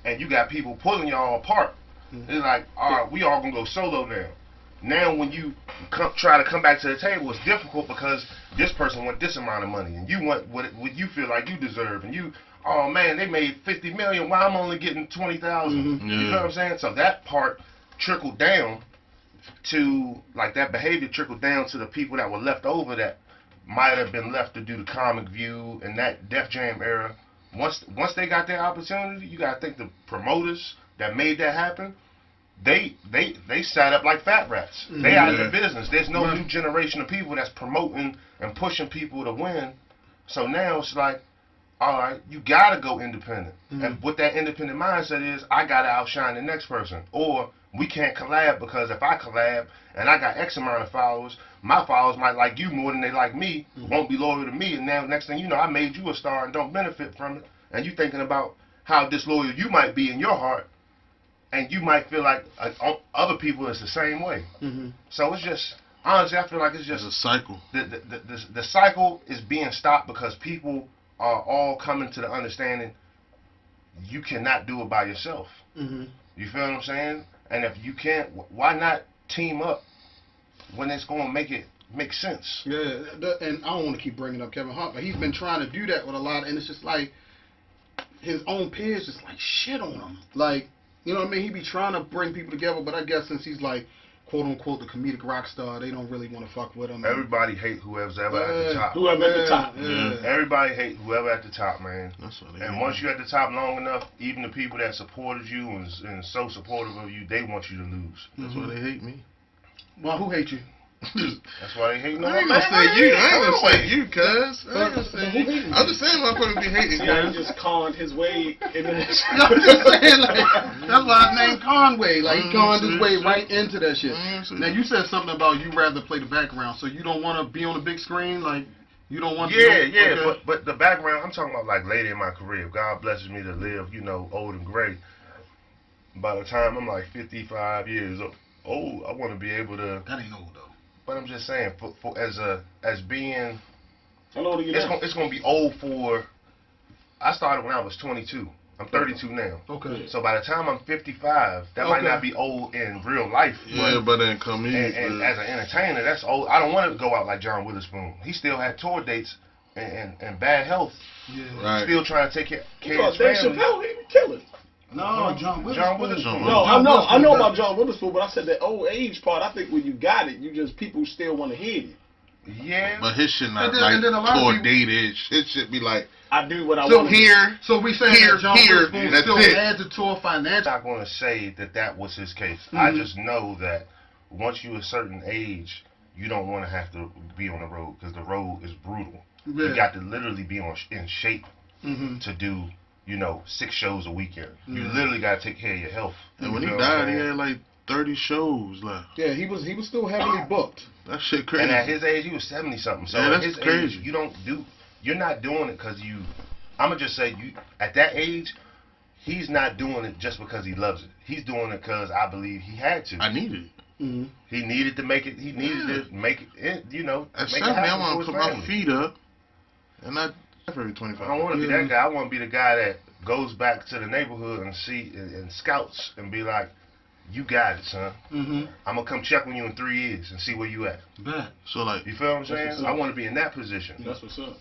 [SPEAKER 4] And you got people pulling y'all apart. It's like, all right, we all gonna go solo now. Now when you try to come back to the table, it's difficult because this person want this amount of money and you want what you feel like you deserve, and you, oh man, they made 50 million, why I'm only getting 20,000. You know what I'm saying? So that part trickled down to, like, that behavior trickled down to the people that were left over that might have been left to do the comic view and that Def Jam era. Once they got their opportunity, you gotta think the promoters that made that happen, they sat up like fat rats. They out of the business. There's no new generation of people that's promoting and pushing people to win. So now it's like, all right, you gotta go independent. And what that independent mindset is, I gotta outshine the next person. Or we can't collab because if I collab and I got X amount of followers, my followers might like you more than they like me, won't be loyal to me, and now next thing you know, I made you a star and don't benefit from it. And you thinking about how disloyal you might be in your heart, and you might feel like other people is the same way. So it's just, honestly, I feel like it's just
[SPEAKER 3] a cycle.
[SPEAKER 4] The cycle is being stopped because people are all coming to the understanding you cannot do it by yourself. You feel what I'm saying? And if you can't, why not team up when it's going to make sense?
[SPEAKER 2] Yeah, and I don't want to keep bringing up Kevin Hart, but he's been trying to do that with a lot, and it's just like his own peers just like shit on him. Like, you know what I mean? He be trying to bring people together, but I guess since he's like, quote unquote, the comedic rock star, they don't really want to fuck with him.
[SPEAKER 4] Everybody hate whoever's ever at the top.
[SPEAKER 5] Whoever at the top.
[SPEAKER 4] Everybody hate whoever at the top, man.
[SPEAKER 3] That's what
[SPEAKER 4] And once you're at the top long enough, even the people that supported you and so supportive of you, they want you to lose.
[SPEAKER 3] That's why they hate me.
[SPEAKER 2] Well, who hates you?
[SPEAKER 4] That's why they hate me.
[SPEAKER 3] I ain't gonna say you. I ain't gonna say you, cuz. I ain't gonna say you. I'm just saying motherfuckers be hating,
[SPEAKER 5] Yeah, he
[SPEAKER 3] cuz.
[SPEAKER 5] just conned his way into this.
[SPEAKER 2] I'm just saying, like, that's why his name Conway. Like, he conned his way right into that shit. Now, you said something about you rather play the background, so you don't want to be on the big screen? Like, you don't want to?
[SPEAKER 4] Yeah, okay. But the background, I'm talking about like later in my career. If God blesses me to live, old and gray, by the time I'm like 55 years old, I want to be able to.
[SPEAKER 2] That ain't old, though.
[SPEAKER 4] But I'm just saying, as being,
[SPEAKER 5] How old are you now?
[SPEAKER 4] it's gonna be old for. I started when I was 22. I'm 32 now.
[SPEAKER 2] Okay.
[SPEAKER 4] So by the time I'm 55, that might not be old in real life.
[SPEAKER 3] Yeah, but then come in.
[SPEAKER 4] And as an entertainer, that's old. I don't want to go out like John Witherspoon. He still had tour dates and bad health,
[SPEAKER 2] Yeah.
[SPEAKER 3] Right.
[SPEAKER 4] still trying to take care
[SPEAKER 5] You
[SPEAKER 4] of
[SPEAKER 5] know,
[SPEAKER 4] his
[SPEAKER 5] Dave
[SPEAKER 4] family.
[SPEAKER 5] Chappelle, he be killing.
[SPEAKER 2] No, John Witherspoon.
[SPEAKER 5] No, I know about John Witherspoon, but I said that old age part. I think when you got it, you just people still want to hear it.
[SPEAKER 4] Yeah.
[SPEAKER 3] But his shit not
[SPEAKER 2] and then a lot of
[SPEAKER 3] for
[SPEAKER 2] people-
[SPEAKER 3] dated. His shit be like,
[SPEAKER 5] I do what I
[SPEAKER 3] so
[SPEAKER 5] want to
[SPEAKER 3] here,
[SPEAKER 2] So we saying
[SPEAKER 3] Here,
[SPEAKER 2] that John
[SPEAKER 3] here,
[SPEAKER 2] Witherspoon
[SPEAKER 3] that's
[SPEAKER 2] still
[SPEAKER 3] it.
[SPEAKER 2] adds it to a
[SPEAKER 4] I'm
[SPEAKER 2] financial.
[SPEAKER 4] not going to say that was his case. I
[SPEAKER 2] Mhm.
[SPEAKER 4] just know that once you a certain age, you don't want to have to be on the road because the road is brutal.
[SPEAKER 2] Yeah.
[SPEAKER 4] You got to literally be in shape
[SPEAKER 2] Mm-hmm.
[SPEAKER 4] to do, 6 shows a weekend. You
[SPEAKER 2] Yeah.
[SPEAKER 4] literally got to take care of your health.
[SPEAKER 3] and when he
[SPEAKER 4] You know what
[SPEAKER 3] died,
[SPEAKER 4] I'm
[SPEAKER 3] he
[SPEAKER 4] saying?
[SPEAKER 3] had like 30 shows left.
[SPEAKER 2] Yeah, he was still heavily booked.
[SPEAKER 3] That shit crazy.
[SPEAKER 4] And at his age, he was 70 something. So
[SPEAKER 3] Yeah,
[SPEAKER 4] at
[SPEAKER 3] that's
[SPEAKER 4] his
[SPEAKER 3] crazy.
[SPEAKER 4] age, you're not doing it because you. I'm gonna just say at that age, he's not doing it just because he loves it. He's doing it because I believe he had to.
[SPEAKER 3] I needed it.
[SPEAKER 2] Mm-hmm.
[SPEAKER 4] He needed to make it. He needed to make it.
[SPEAKER 3] At
[SPEAKER 4] Make
[SPEAKER 3] 70,
[SPEAKER 4] it
[SPEAKER 3] I
[SPEAKER 4] happen
[SPEAKER 3] want
[SPEAKER 4] for
[SPEAKER 3] to
[SPEAKER 4] his
[SPEAKER 3] put
[SPEAKER 4] family.
[SPEAKER 3] my feet up, and not every 25.
[SPEAKER 4] I don't want to be
[SPEAKER 2] Yeah.
[SPEAKER 4] that guy. I want to be the guy that goes back to the neighborhood and and scouts and be like, "You got it, son.
[SPEAKER 2] Mm-hmm.
[SPEAKER 4] I'm gonna come check on you in 3 years and see where you at."
[SPEAKER 2] Bet.
[SPEAKER 3] So like,
[SPEAKER 4] You feel what I'm
[SPEAKER 5] That's
[SPEAKER 4] saying?
[SPEAKER 5] what's up.
[SPEAKER 4] I want to be in that position.
[SPEAKER 5] That's what's up.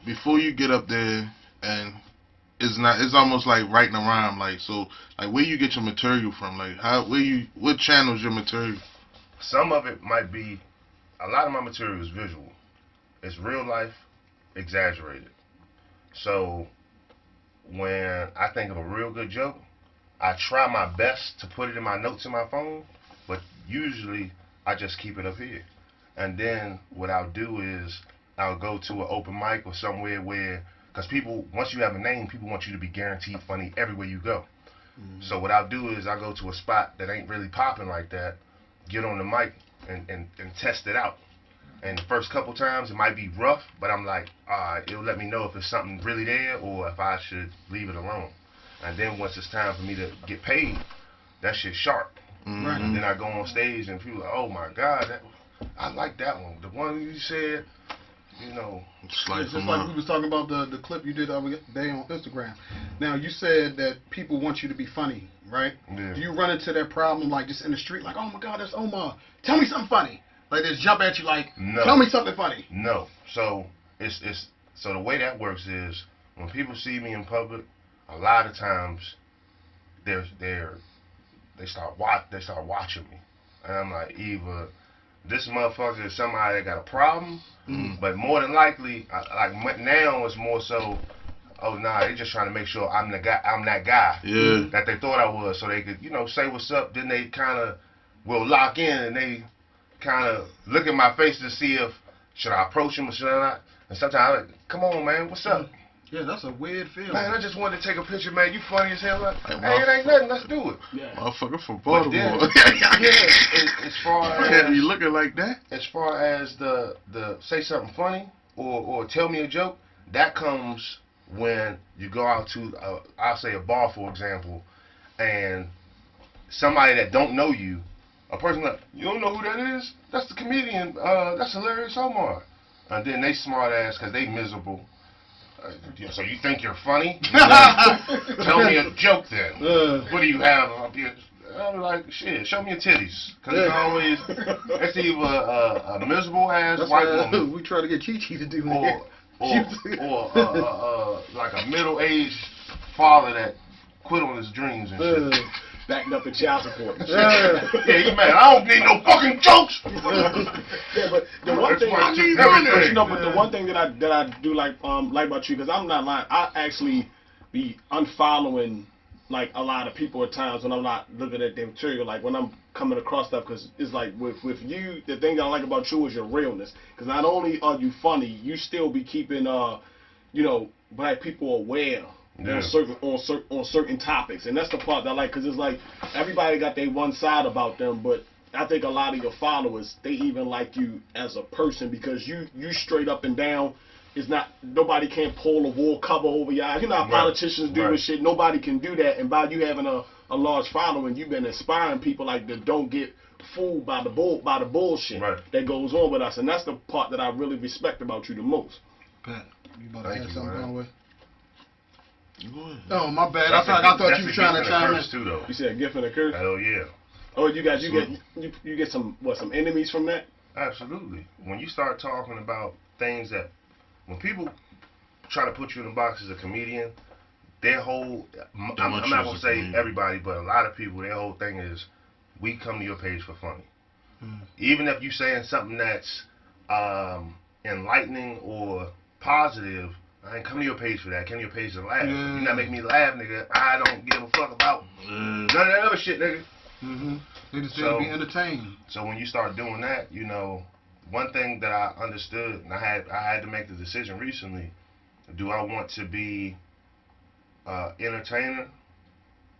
[SPEAKER 3] before you get up there, and it's almost like writing a rhyme. Like where you get your material from? Like what channels your material?
[SPEAKER 4] Some of it might be, a lot of my material is visual. It's real life, exaggerated. So when I think of a real good joke, I try my best to put it in my notes in my phone, but usually I just keep it up here. And then what I'll do is I'll go to an open mic or somewhere where, because people, once you have a name, people want you to be guaranteed funny everywhere you go. So what I'll do is I'll go to a spot that ain't really popping like that, get on the mic and test it out. And the first couple times it might be rough, but I'm like, it'll let me know if there's something really there or if I should leave it alone. And then once it's time for me to get paid, that shit's sharp.
[SPEAKER 2] Right.
[SPEAKER 4] And then I go on stage and people are like, oh my God, I like that one. The one you said,
[SPEAKER 3] Slice
[SPEAKER 2] It's just
[SPEAKER 3] them
[SPEAKER 2] like
[SPEAKER 3] up.
[SPEAKER 2] we was talking about the clip you did the other day on Instagram. Now you said that people want you to be funny, right?
[SPEAKER 4] Yeah.
[SPEAKER 2] Do you run into that problem like just in the street, like, oh my God, that's Omar. Tell me something funny. Like they just jump at you like,
[SPEAKER 4] No.
[SPEAKER 2] tell me something funny.
[SPEAKER 4] No. So so the way that works is when people see me in public, a lot of times they start watching me, and I'm like, either this motherfucker is somebody that got a problem, but more than likely, now it's more so, oh nah, they just trying to make sure I'm that guy
[SPEAKER 3] Yeah.
[SPEAKER 4] that they thought I was, so they could say what's up. Then they kind of will lock in and they kind of look at my face to see if should I approach him or should I not. And sometimes I'm like, come on man, what's up?
[SPEAKER 2] Yeah, that's a weird feeling.
[SPEAKER 4] Man, I just wanted to take a picture, man. You funny as hell. Like,
[SPEAKER 3] Hey,
[SPEAKER 4] hey, it ain't nothing. Let's do it.
[SPEAKER 5] Yeah.
[SPEAKER 3] Motherfucker from
[SPEAKER 4] But then,
[SPEAKER 3] Baltimore.
[SPEAKER 4] as far
[SPEAKER 3] Can't be
[SPEAKER 4] as
[SPEAKER 3] looking like that.
[SPEAKER 4] the say something funny or tell me a joke, that comes when you go out to I'll say a bar, for example, and somebody that don't know you, a person like, you don't know who that is? That's the comedian. That's hilarious Omar. And then they smart ass because they miserable. So you think you're funny? Tell me a joke then. What do you have up here? I'm like, shit, show me your titties. Because it's always, it's either a miserable ass
[SPEAKER 2] That's
[SPEAKER 4] white
[SPEAKER 2] why
[SPEAKER 4] woman
[SPEAKER 2] we try to get Chi-Chi to do
[SPEAKER 4] or
[SPEAKER 2] that.
[SPEAKER 4] like a middle-aged father that quit on his dreams and shit.
[SPEAKER 5] Backed up in child support.
[SPEAKER 4] Yeah, he's mad. I don't need no fucking jokes.
[SPEAKER 5] Yeah, but the one
[SPEAKER 4] That's
[SPEAKER 5] thing
[SPEAKER 4] why I keep
[SPEAKER 5] but
[SPEAKER 4] everything.
[SPEAKER 5] the one thing that I do like about you, because I'm not lying, I actually be unfollowing like a lot of people at times when I'm not looking at their material, like when I'm coming across stuff, because it's like with you, the thing that I like about you is your realness. Because not only are you funny, you still be keeping black people aware.
[SPEAKER 4] Yeah.
[SPEAKER 5] On certain topics, and that's the part that I like, because it's like everybody got their one side about them, but I think a lot of your followers, they even like you as a person, because you straight up and down. It's not, nobody can pull a wool cover over your eyes. You know how politicians do and shit. Nobody can do that, and by you having a large following, you've been inspiring people like that don't get fooled by the bullshit that goes on with us, and that's the part that I really respect about you the most.
[SPEAKER 2] Pat, you about to
[SPEAKER 4] Thank
[SPEAKER 2] add
[SPEAKER 4] you,
[SPEAKER 2] something
[SPEAKER 4] man.
[SPEAKER 2] on with?
[SPEAKER 3] Good.
[SPEAKER 2] Oh, my bad. I thought you were trying to chime in.
[SPEAKER 4] too, though.
[SPEAKER 5] You said a gift and a curse.
[SPEAKER 4] Hell yeah.
[SPEAKER 5] Oh, you get some enemies from that?
[SPEAKER 4] Absolutely. When you start talking about things that when people try to put you in a box as a comedian, their whole, I'm not going to say everybody, but a lot of people, their whole thing is, we come to your page for funny. Even if you're saying something that's enlightening or positive, I ain't come to your page for that. Come to your page to laugh. If you're not making me laugh, nigga, I don't give a fuck about none of that other shit, nigga.
[SPEAKER 2] They just need to be entertained.
[SPEAKER 4] So when you start doing that, you know, one thing that I understood, and I had to make the decision recently, do I want to be entertainer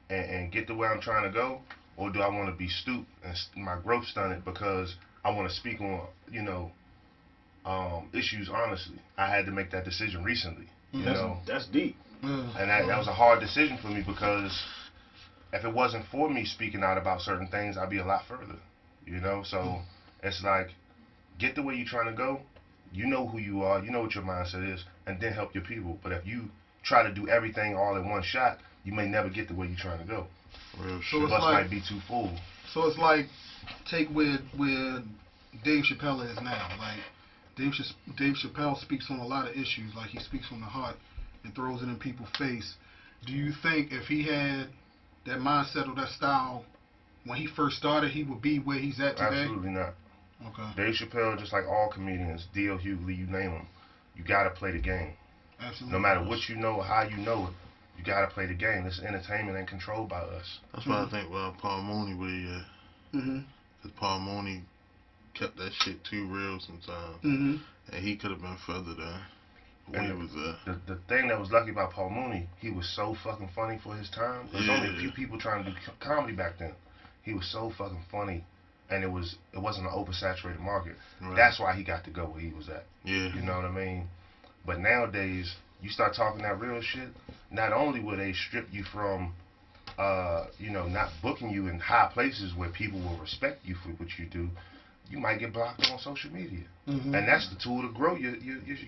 [SPEAKER 4] and get to where I'm trying to go, or do I want to be stooped and my growth stunted because I want to speak on, you know, issues honestly? I had to make that decision recently. You know,
[SPEAKER 5] that's deep.
[SPEAKER 4] And that was a hard decision for me, because if it wasn't for me speaking out about certain things, I'd be a lot further. You know, so it's like, get the way you're trying to go. You know who you are. You know what your mindset is, and then help your people. But if you try to do everything all in one shot, you may never get the way you're trying to go.
[SPEAKER 3] Real
[SPEAKER 2] So
[SPEAKER 3] shit.
[SPEAKER 4] The bus might be too full.
[SPEAKER 2] So it's like, take where Dave Chappelle is now. Like, Dave Chappelle speaks on a lot of issues. Like, he speaks from the heart and throws it in people's face. Do you think if he had that mindset or that style when he first started, he would be where he's at today?
[SPEAKER 4] Absolutely not.
[SPEAKER 2] Okay.
[SPEAKER 4] Dave Chappelle, just like all comedians, D.L. Hughley, you name them, you gotta play the game.
[SPEAKER 2] Absolutely.
[SPEAKER 4] No matter what you know or how you know it, you gotta play the game. This entertainment ain't controlled by us.
[SPEAKER 3] That's why I think Paul Mooney where he at. Because Paul Mooney kept that shit too real sometimes. And he could have been further than where he was at.
[SPEAKER 4] The thing that was lucky about Paul Mooney, he was so fucking funny for his time. There's only a few people trying to do comedy back then. He was so fucking funny, and it wasn't an oversaturated market.
[SPEAKER 3] Right.
[SPEAKER 4] That's why he got to go where he was at.
[SPEAKER 3] Yeah.
[SPEAKER 4] You know what I mean? But nowadays, you start talking that real shit, not only will they strip you from, you know, not booking you in high places where people will respect you for what you do, you might get blocked on social media. And that's the tool to grow your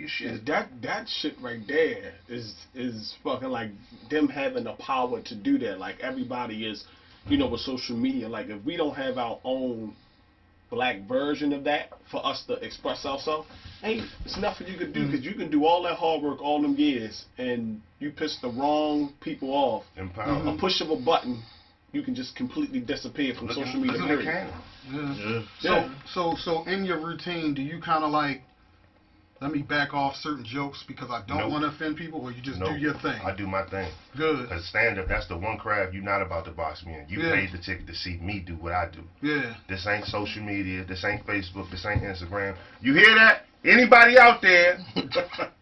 [SPEAKER 4] shit.
[SPEAKER 5] That shit right there is fucking like them having the power to do that. Like, everybody is, you know, with social media, like, if we don't have our own black version of that for us to express ourselves, hey, it's nothing you can do, because you can do all that hard work all them years and you piss the wrong people off.
[SPEAKER 4] Empower.
[SPEAKER 5] A push of a button, you can just completely disappear from social media.
[SPEAKER 2] So in your routine, do you kind of like, let me back off certain jokes because I don't want to offend people, or you just do your thing?
[SPEAKER 4] I do my thing.
[SPEAKER 2] Good.
[SPEAKER 4] Because stand-up, that's the one craft you're not about to box me in. You paid the ticket to see me do what I do.
[SPEAKER 2] Yeah.
[SPEAKER 4] This ain't social media. This ain't Facebook. This ain't Instagram. You hear that? Anybody out there?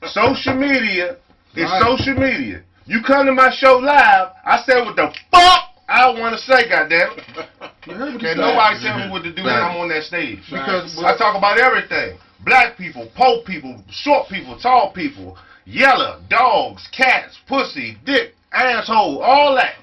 [SPEAKER 4] Social media is social media. You come to my show live, I say what the fuck I want to say, goddamn. Can't nobody tell me what to do when I'm on that stage. Because I talk about everything. Black people, poor people, short people, tall people, yellow, dogs, cats, pussy, dick, asshole, all that.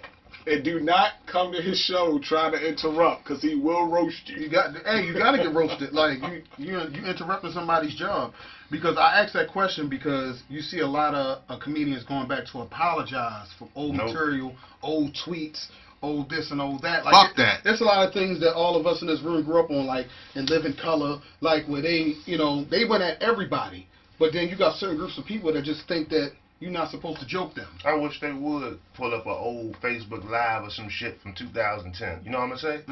[SPEAKER 5] And do not come to his show trying to interrupt, because he will roast you.
[SPEAKER 2] You got to get roasted. Like, you interrupting somebody's job. Because I asked that question because you see a lot of comedians going back to apologize for old material, old tweets, old this and old that. Like,
[SPEAKER 3] fuck that.
[SPEAKER 2] There's a lot of things that all of us in this room grew up on, like in Living Color, like where they, you know, they went at everybody. But then you got certain groups of people that just think that you're not supposed to joke them.
[SPEAKER 4] I wish they would pull up an old Facebook Live or some shit from 2010. You know what I'm gonna say?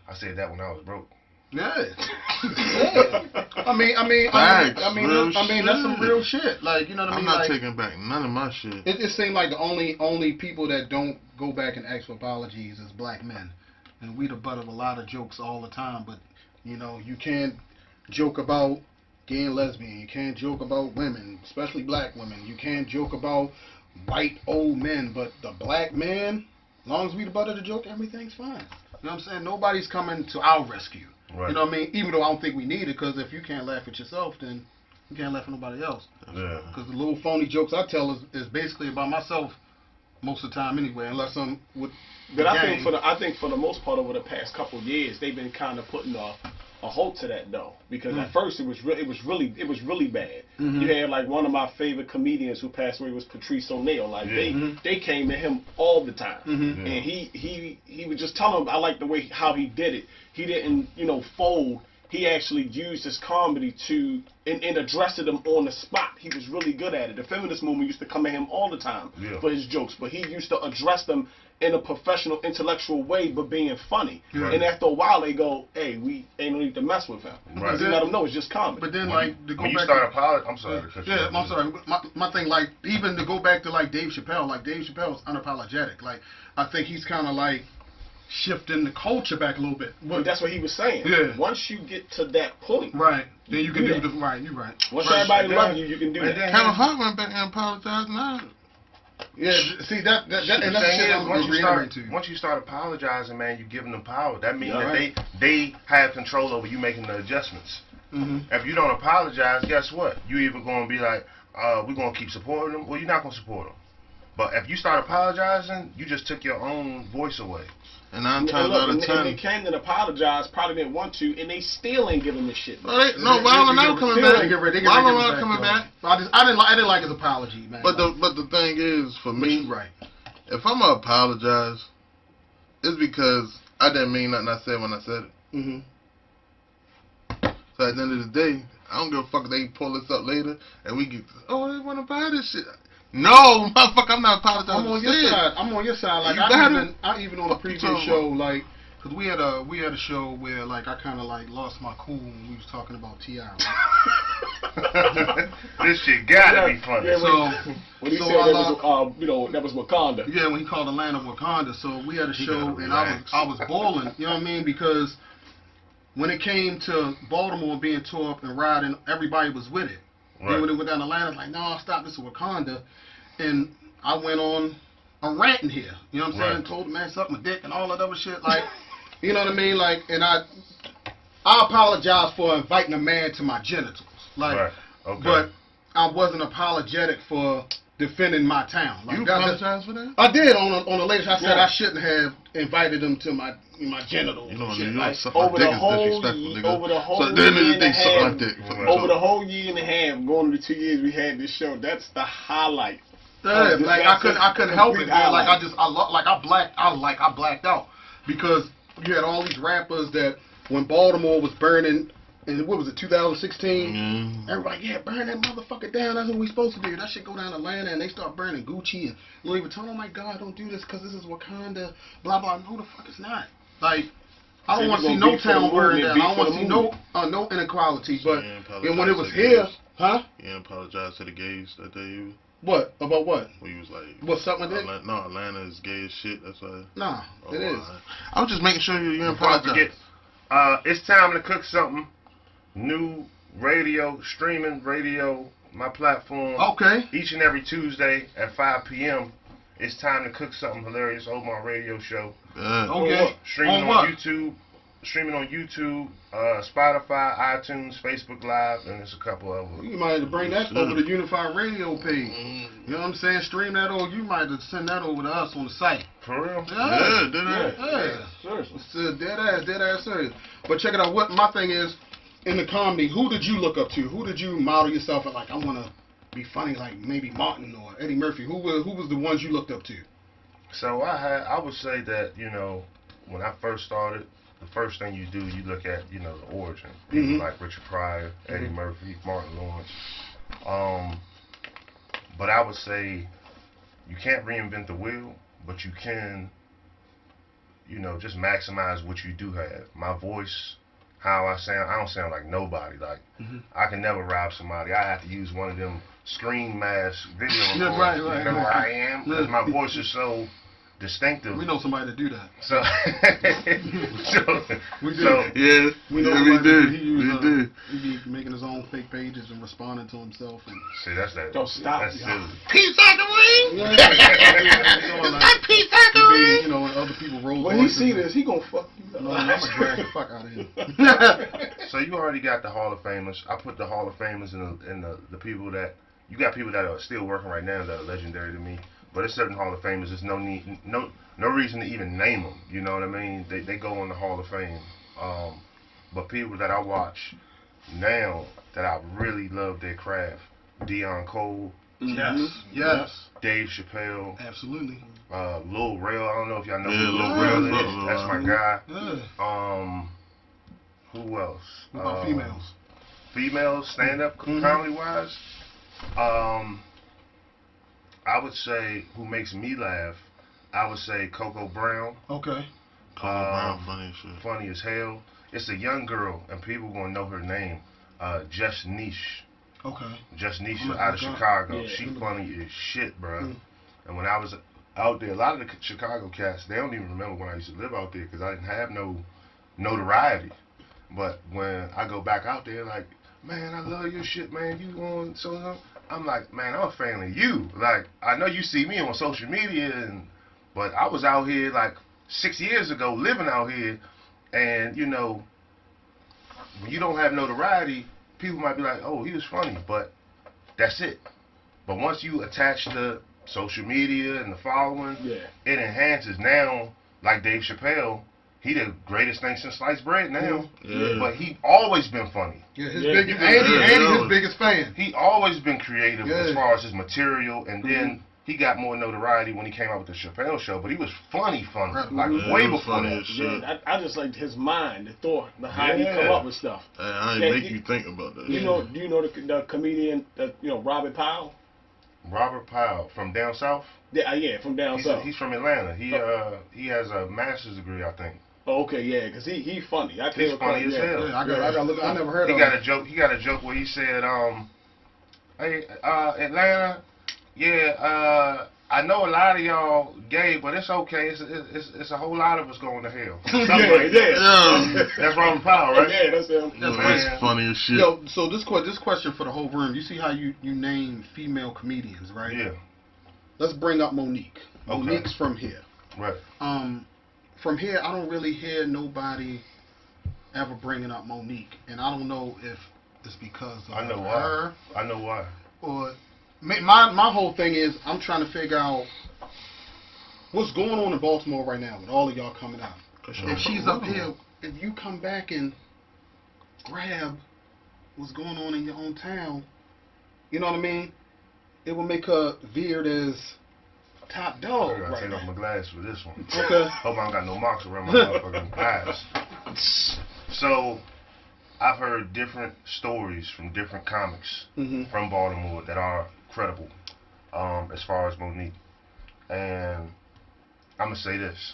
[SPEAKER 4] I said that when I was broke.
[SPEAKER 2] Yeah. I mean, that's some real shit. Like, you know what I mean?
[SPEAKER 3] I'm not
[SPEAKER 2] like,
[SPEAKER 3] taking back none of my shit.
[SPEAKER 2] It seems like the only people that don't go back and ask for apologies is black men, and we the butt of a lot of jokes all the time. But you know, you can't joke about gay and lesbian. You can't joke about women, especially black women. You can't joke about white old men. But the black man, as long as we the butt of the joke, everything's fine. You know what I'm saying? Nobody's coming to our rescue.
[SPEAKER 4] Right.
[SPEAKER 2] You know what I mean? Even though I don't think we need it, because if you can't laugh at yourself, then you can't laugh at nobody else.
[SPEAKER 4] Yeah.
[SPEAKER 2] Because the little phony jokes I tell is basically about myself most of the time anyway, unless I'm with.
[SPEAKER 5] But I think for the most part over the past couple of years, they've been kind of putting a halt to that though, because at first it was really bad. You had like one of my favorite comedians who passed away was Patrice O'Neal. Like they came at him all the time, and he would just tell them, I like the way how he did it. He didn't fold he actually used his comedy to and addressed them on the spot. He was really good at it. The feminist movement used to come at him all the time for his jokes, but he used to address them in a professional, intellectual way, but being funny.
[SPEAKER 2] Right.
[SPEAKER 5] And after a while, they go, "Hey, we ain't no need to mess with him."
[SPEAKER 4] Right.
[SPEAKER 5] They let him know it's just comedy.
[SPEAKER 2] But then, like, to go
[SPEAKER 4] When you
[SPEAKER 2] back
[SPEAKER 4] start
[SPEAKER 2] to,
[SPEAKER 4] apologizing, I'm sorry. to cut you off.
[SPEAKER 2] I'm sorry. My thing, like, even to go back to like Dave Chappelle, is unapologetic. Like, I think he's kind of like shifting the culture back a little bit.
[SPEAKER 5] But that's what he was saying.
[SPEAKER 2] Yeah.
[SPEAKER 5] Once you get to that point,
[SPEAKER 2] Right. Then you can
[SPEAKER 5] Yeah.
[SPEAKER 2] do the right. You're right.
[SPEAKER 5] once
[SPEAKER 2] Right.
[SPEAKER 5] everybody
[SPEAKER 4] And
[SPEAKER 5] loves
[SPEAKER 4] then-
[SPEAKER 5] you, you can do
[SPEAKER 2] and
[SPEAKER 5] that.
[SPEAKER 2] then-
[SPEAKER 3] Kevin Hart went back and apologized now.
[SPEAKER 2] Yeah. See that and
[SPEAKER 4] The
[SPEAKER 2] that's
[SPEAKER 4] thing
[SPEAKER 2] shit
[SPEAKER 4] is,
[SPEAKER 2] I'm
[SPEAKER 4] once you
[SPEAKER 2] reiterating to.
[SPEAKER 4] once you start apologizing, man, you giving them power. That means
[SPEAKER 5] Yeah,
[SPEAKER 4] that
[SPEAKER 5] right.
[SPEAKER 4] they have control over you making the adjustments.
[SPEAKER 2] Mm-hmm.
[SPEAKER 4] If you don't apologize, guess what? You either going to be like, we're going to keep supporting them, or you're not going to support them. But if you start apologizing, you just took your own voice away.
[SPEAKER 3] And 9
[SPEAKER 5] And
[SPEAKER 3] times
[SPEAKER 5] look,
[SPEAKER 3] out of
[SPEAKER 5] and
[SPEAKER 3] 10.
[SPEAKER 5] they came and apologized, probably didn't want to, and they still ain't giving this shit.
[SPEAKER 3] No, Wild 'N Out coming
[SPEAKER 2] They
[SPEAKER 3] back.
[SPEAKER 2] get rid- they get
[SPEAKER 3] Wild 'N
[SPEAKER 2] rid of
[SPEAKER 3] Out
[SPEAKER 2] it
[SPEAKER 3] coming
[SPEAKER 2] though.
[SPEAKER 3] back.
[SPEAKER 2] I didn't like his apology, man.
[SPEAKER 3] But the thing is, for
[SPEAKER 2] But
[SPEAKER 3] me,
[SPEAKER 2] you right.
[SPEAKER 3] if I'm gonna apologize, it's because I didn't mean nothing I said when I said it.
[SPEAKER 2] Mm-hmm.
[SPEAKER 3] So at the end of the day, I don't give a fuck if they pull this up later and we get, oh, they want to buy this shit. No, motherfucker, I'm not apologizing.
[SPEAKER 2] I'm on your
[SPEAKER 3] Shit.
[SPEAKER 2] side. I'm on your side. Like
[SPEAKER 3] You got
[SPEAKER 2] I even on a
[SPEAKER 3] Fuck you
[SPEAKER 2] previous
[SPEAKER 3] talking
[SPEAKER 2] show,
[SPEAKER 3] about?
[SPEAKER 2] like, cause we had a show where like I kind of like lost my cool when we was talking about T.I. Right?
[SPEAKER 4] This shit gotta be funny.
[SPEAKER 5] Yeah,
[SPEAKER 2] So
[SPEAKER 5] when he
[SPEAKER 2] so
[SPEAKER 5] said
[SPEAKER 2] I
[SPEAKER 5] that was, that was Wakanda.
[SPEAKER 2] yeah, when he called Atlanta Wakanda, so we had a show
[SPEAKER 3] gotta
[SPEAKER 2] and
[SPEAKER 3] relax.
[SPEAKER 2] I was balling. You know what I mean? Because when it came to Baltimore being tore up and riding, everybody was with it.
[SPEAKER 4] Right.
[SPEAKER 2] Then when it went down to Atlanta, it's like, no, stop, this is Wakanda. And I went on a rant in here. You know what I'm saying?
[SPEAKER 4] Right.
[SPEAKER 2] Told the man suck my dick and all that other shit. Like, you know what I mean? Like, and I apologize for inviting a man to my genitals. Like,
[SPEAKER 4] Right. Okay.
[SPEAKER 2] but I wasn't apologetic for defending my town. Like,
[SPEAKER 3] You
[SPEAKER 2] that-
[SPEAKER 3] apologize for that?
[SPEAKER 2] I did on the latest. I said
[SPEAKER 5] Yeah.
[SPEAKER 2] I shouldn't have invited him to my genitals.
[SPEAKER 3] You know,
[SPEAKER 2] and
[SPEAKER 3] in
[SPEAKER 2] shit.
[SPEAKER 3] New York,
[SPEAKER 2] Like,
[SPEAKER 3] suck my
[SPEAKER 5] over
[SPEAKER 3] dick
[SPEAKER 5] the
[SPEAKER 3] is
[SPEAKER 5] whole
[SPEAKER 3] disrespectful,
[SPEAKER 5] ye-
[SPEAKER 3] nigga.
[SPEAKER 5] over the whole
[SPEAKER 3] So at the end of
[SPEAKER 5] year
[SPEAKER 3] the day,
[SPEAKER 5] and a
[SPEAKER 3] suck my
[SPEAKER 5] half-
[SPEAKER 3] dick.
[SPEAKER 4] Right.
[SPEAKER 5] Over the whole year and a half, going to the 2 years we had this show, that's the highlight.
[SPEAKER 2] yeah,
[SPEAKER 5] this
[SPEAKER 2] like
[SPEAKER 5] that's
[SPEAKER 2] I couldn't help it,
[SPEAKER 5] complete
[SPEAKER 2] man. Like
[SPEAKER 5] highlight.
[SPEAKER 2] I blacked out because you had all these rappers that when Baltimore was burning, and what was it, 2016?
[SPEAKER 3] Mm.
[SPEAKER 2] Everybody, yeah, burn that motherfucker down. That's what we supposed to do. That shit go down to Atlanta, and they start burning Gucci and Louis Vuitton. Oh my God, don't do this because this is Wakanda. Blah blah. No, the fuck it's not. Like, I
[SPEAKER 5] So
[SPEAKER 2] don't
[SPEAKER 5] you
[SPEAKER 2] want to see
[SPEAKER 5] gonna
[SPEAKER 2] no
[SPEAKER 5] beef for the
[SPEAKER 2] town burning
[SPEAKER 5] movement,
[SPEAKER 2] down. I don't
[SPEAKER 5] beef
[SPEAKER 2] want
[SPEAKER 5] for
[SPEAKER 2] to
[SPEAKER 5] the
[SPEAKER 2] see no inequality. But
[SPEAKER 3] Yeah,
[SPEAKER 2] and when it was
[SPEAKER 3] apologize to the
[SPEAKER 2] here,
[SPEAKER 3] gays.
[SPEAKER 2] huh?
[SPEAKER 3] You didn't apologize to the gays that day, you?
[SPEAKER 2] What about what?
[SPEAKER 3] Where you was like,
[SPEAKER 2] What something like that?
[SPEAKER 3] No, Atlanta is gay as shit. That's why.
[SPEAKER 2] Nah,
[SPEAKER 3] Oh,
[SPEAKER 2] it is.
[SPEAKER 3] alright. I was just making sure you didn't
[SPEAKER 4] Before I
[SPEAKER 3] apologize.
[SPEAKER 4] forget, it's time to cook something. New radio, streaming radio, my platform.
[SPEAKER 2] Okay.
[SPEAKER 4] Each and every Tuesday at 5 p.m. It's time to cook something hilarious. Omar Radio Show.
[SPEAKER 3] Yeah.
[SPEAKER 2] Okay.
[SPEAKER 4] Streaming
[SPEAKER 2] On
[SPEAKER 4] on
[SPEAKER 2] what?
[SPEAKER 4] YouTube. Streaming on YouTube, Spotify, iTunes, Facebook Live, and there's a couple of them.
[SPEAKER 2] You might have to bring that
[SPEAKER 3] Shit.
[SPEAKER 2] over to Unified Radio page.
[SPEAKER 3] Mm.
[SPEAKER 2] You know what I'm saying? Stream that over. You might have to send that over to us on the site.
[SPEAKER 4] For real?
[SPEAKER 3] Yeah, did I?
[SPEAKER 2] Yeah.
[SPEAKER 5] Seriously.
[SPEAKER 2] It's dead ass serious. But check it out. What my thing is, in the comedy, who did you look up to? Who did you model yourself at? Like, I want to be funny, like maybe Martin or Eddie Murphy. Who was the ones you looked up to?
[SPEAKER 4] So I would say that, when I first started, the first thing you do, you look at, the origin. People
[SPEAKER 2] Mhm.
[SPEAKER 4] like Richard Pryor, Eddie Murphy, Martin Lawrence. But I would say you can't reinvent the wheel, but you can, just maximize what you do have. My voice, how I sound, I don't sound like nobody. Like, I can never rob somebody. I have to use one of them screen mask video
[SPEAKER 2] Yeah,
[SPEAKER 4] recorders.
[SPEAKER 2] right.
[SPEAKER 4] You know where I am? Because my voice is so distinctive.
[SPEAKER 2] We know somebody to do that.
[SPEAKER 4] So,
[SPEAKER 2] We do.
[SPEAKER 4] so
[SPEAKER 3] Yeah,
[SPEAKER 2] We know
[SPEAKER 3] yeah,
[SPEAKER 2] somebody
[SPEAKER 3] we did.
[SPEAKER 2] He used,
[SPEAKER 3] We did.
[SPEAKER 2] He be making his own fake pages and responding to himself. And
[SPEAKER 4] see, that's that.
[SPEAKER 5] Don't stop.
[SPEAKER 4] That's silly.
[SPEAKER 3] Pizza ring.
[SPEAKER 2] He be, and other people roll.
[SPEAKER 5] When he see this, he gonna fuck you up.
[SPEAKER 2] no, I'm gonna drag the fuck out of here.
[SPEAKER 4] So you already got the Hall of Famers. I put the Hall of Famers in the people that you got people that are still working right now that are legendary to me. But there's certain Hall of Famers. There's no reason to even name them. You know what I mean? They go in the Hall of Fame. But people that I watch now that I really love their craft: Deion Cole,
[SPEAKER 2] Yes,
[SPEAKER 4] Dave Chappelle,
[SPEAKER 2] absolutely.
[SPEAKER 4] Lil Rel. I don't know if y'all know
[SPEAKER 3] Yeah,
[SPEAKER 4] who
[SPEAKER 3] Lil
[SPEAKER 4] Lil Rel
[SPEAKER 3] Rel,
[SPEAKER 4] is.
[SPEAKER 3] Lil
[SPEAKER 4] That's my
[SPEAKER 3] Rel.
[SPEAKER 4] guy.
[SPEAKER 2] Yeah.
[SPEAKER 4] Who else?
[SPEAKER 2] What about females?
[SPEAKER 4] Females, stand-up comedy-wise? I would say, who makes me laugh, I would say Coco Brown.
[SPEAKER 2] Okay.
[SPEAKER 3] Coco Brown, funny as shit.
[SPEAKER 4] Funny as hell. It's a young girl, and people gonna know her name. Just Niche.
[SPEAKER 2] Okay.
[SPEAKER 4] Just Niche
[SPEAKER 2] I'm
[SPEAKER 4] out of Chicago.
[SPEAKER 5] Yeah.
[SPEAKER 4] She funny as shit, bro. And when I was out there, a lot of the Chicago cats, they don't even remember when I used to live out there because I didn't have no notoriety. But when I go back out there, like, man, I love your shit, man. You on so I'm like, man, I'm a fan of you. Like, I know you see me on social media, but I was out here like 6 years ago, living out here, and you know, when you don't have notoriety, people might be like, oh, he was funny, but that's it. But once you attach the social media and the following, it enhances. Now, like Dave Chappelle, he the greatest thing since sliced bread now.
[SPEAKER 3] Yeah.
[SPEAKER 4] But he always been funny.
[SPEAKER 2] Yeah,
[SPEAKER 4] Andy
[SPEAKER 2] his biggest fan.
[SPEAKER 4] He always been creative
[SPEAKER 2] Yeah.
[SPEAKER 4] as far as his material, and then he got more notoriety when he came out with the Chappelle Show. But he was funny, like way
[SPEAKER 3] he was
[SPEAKER 4] before
[SPEAKER 3] funny
[SPEAKER 4] that.
[SPEAKER 3] as shit.
[SPEAKER 5] Yeah, I just liked his mind, the thought, how he come up with stuff.
[SPEAKER 3] I
[SPEAKER 5] Yeah,
[SPEAKER 3] make you think about that.
[SPEAKER 5] Do you know the comedian, Robert Powell?
[SPEAKER 4] Robert Powell from down south.
[SPEAKER 5] Yeah, from down south.
[SPEAKER 4] He's from Atlanta. He has a master's degree, I think.
[SPEAKER 5] Oh, okay, yeah, because he funny.
[SPEAKER 4] He's funny as hell.
[SPEAKER 2] Yeah, I got look. I never heard
[SPEAKER 4] He
[SPEAKER 2] of
[SPEAKER 4] got
[SPEAKER 2] him.
[SPEAKER 4] a joke. He got a joke where he said, "Hey, Atlanta, yeah, I know a lot of y'all gay, but it's okay. It's a whole lot of us going to hell."
[SPEAKER 5] Yeah.
[SPEAKER 4] That's Robert Powell, right?
[SPEAKER 5] Yeah, that's him.
[SPEAKER 3] That's funny as shit.
[SPEAKER 2] Yo, so this question for the whole room. You see how you name female comedians, right?
[SPEAKER 4] Yeah.
[SPEAKER 2] Let's bring up Monique.
[SPEAKER 4] Okay.
[SPEAKER 2] Monique's from here.
[SPEAKER 4] Right.
[SPEAKER 2] From here, I don't really hear nobody ever bringing up Monique, and I don't know if it's because of
[SPEAKER 4] I know
[SPEAKER 2] her.
[SPEAKER 4] why. I know why.
[SPEAKER 2] Or my whole thing is I'm trying to figure out what's going on in Baltimore right now with all of y'all coming out. If she's up here, if you come back and grab what's going on in your own town, you know what I mean? It will make her veered as top dog
[SPEAKER 4] I gotta
[SPEAKER 2] right
[SPEAKER 4] take off
[SPEAKER 2] now.
[SPEAKER 4] my glass for this one.
[SPEAKER 2] Okay.
[SPEAKER 4] Hope I don't got no marks around my motherfucking eyes. So, I've heard different stories from different comics from Baltimore that are credible, as far as Monique. And I'm gonna say this: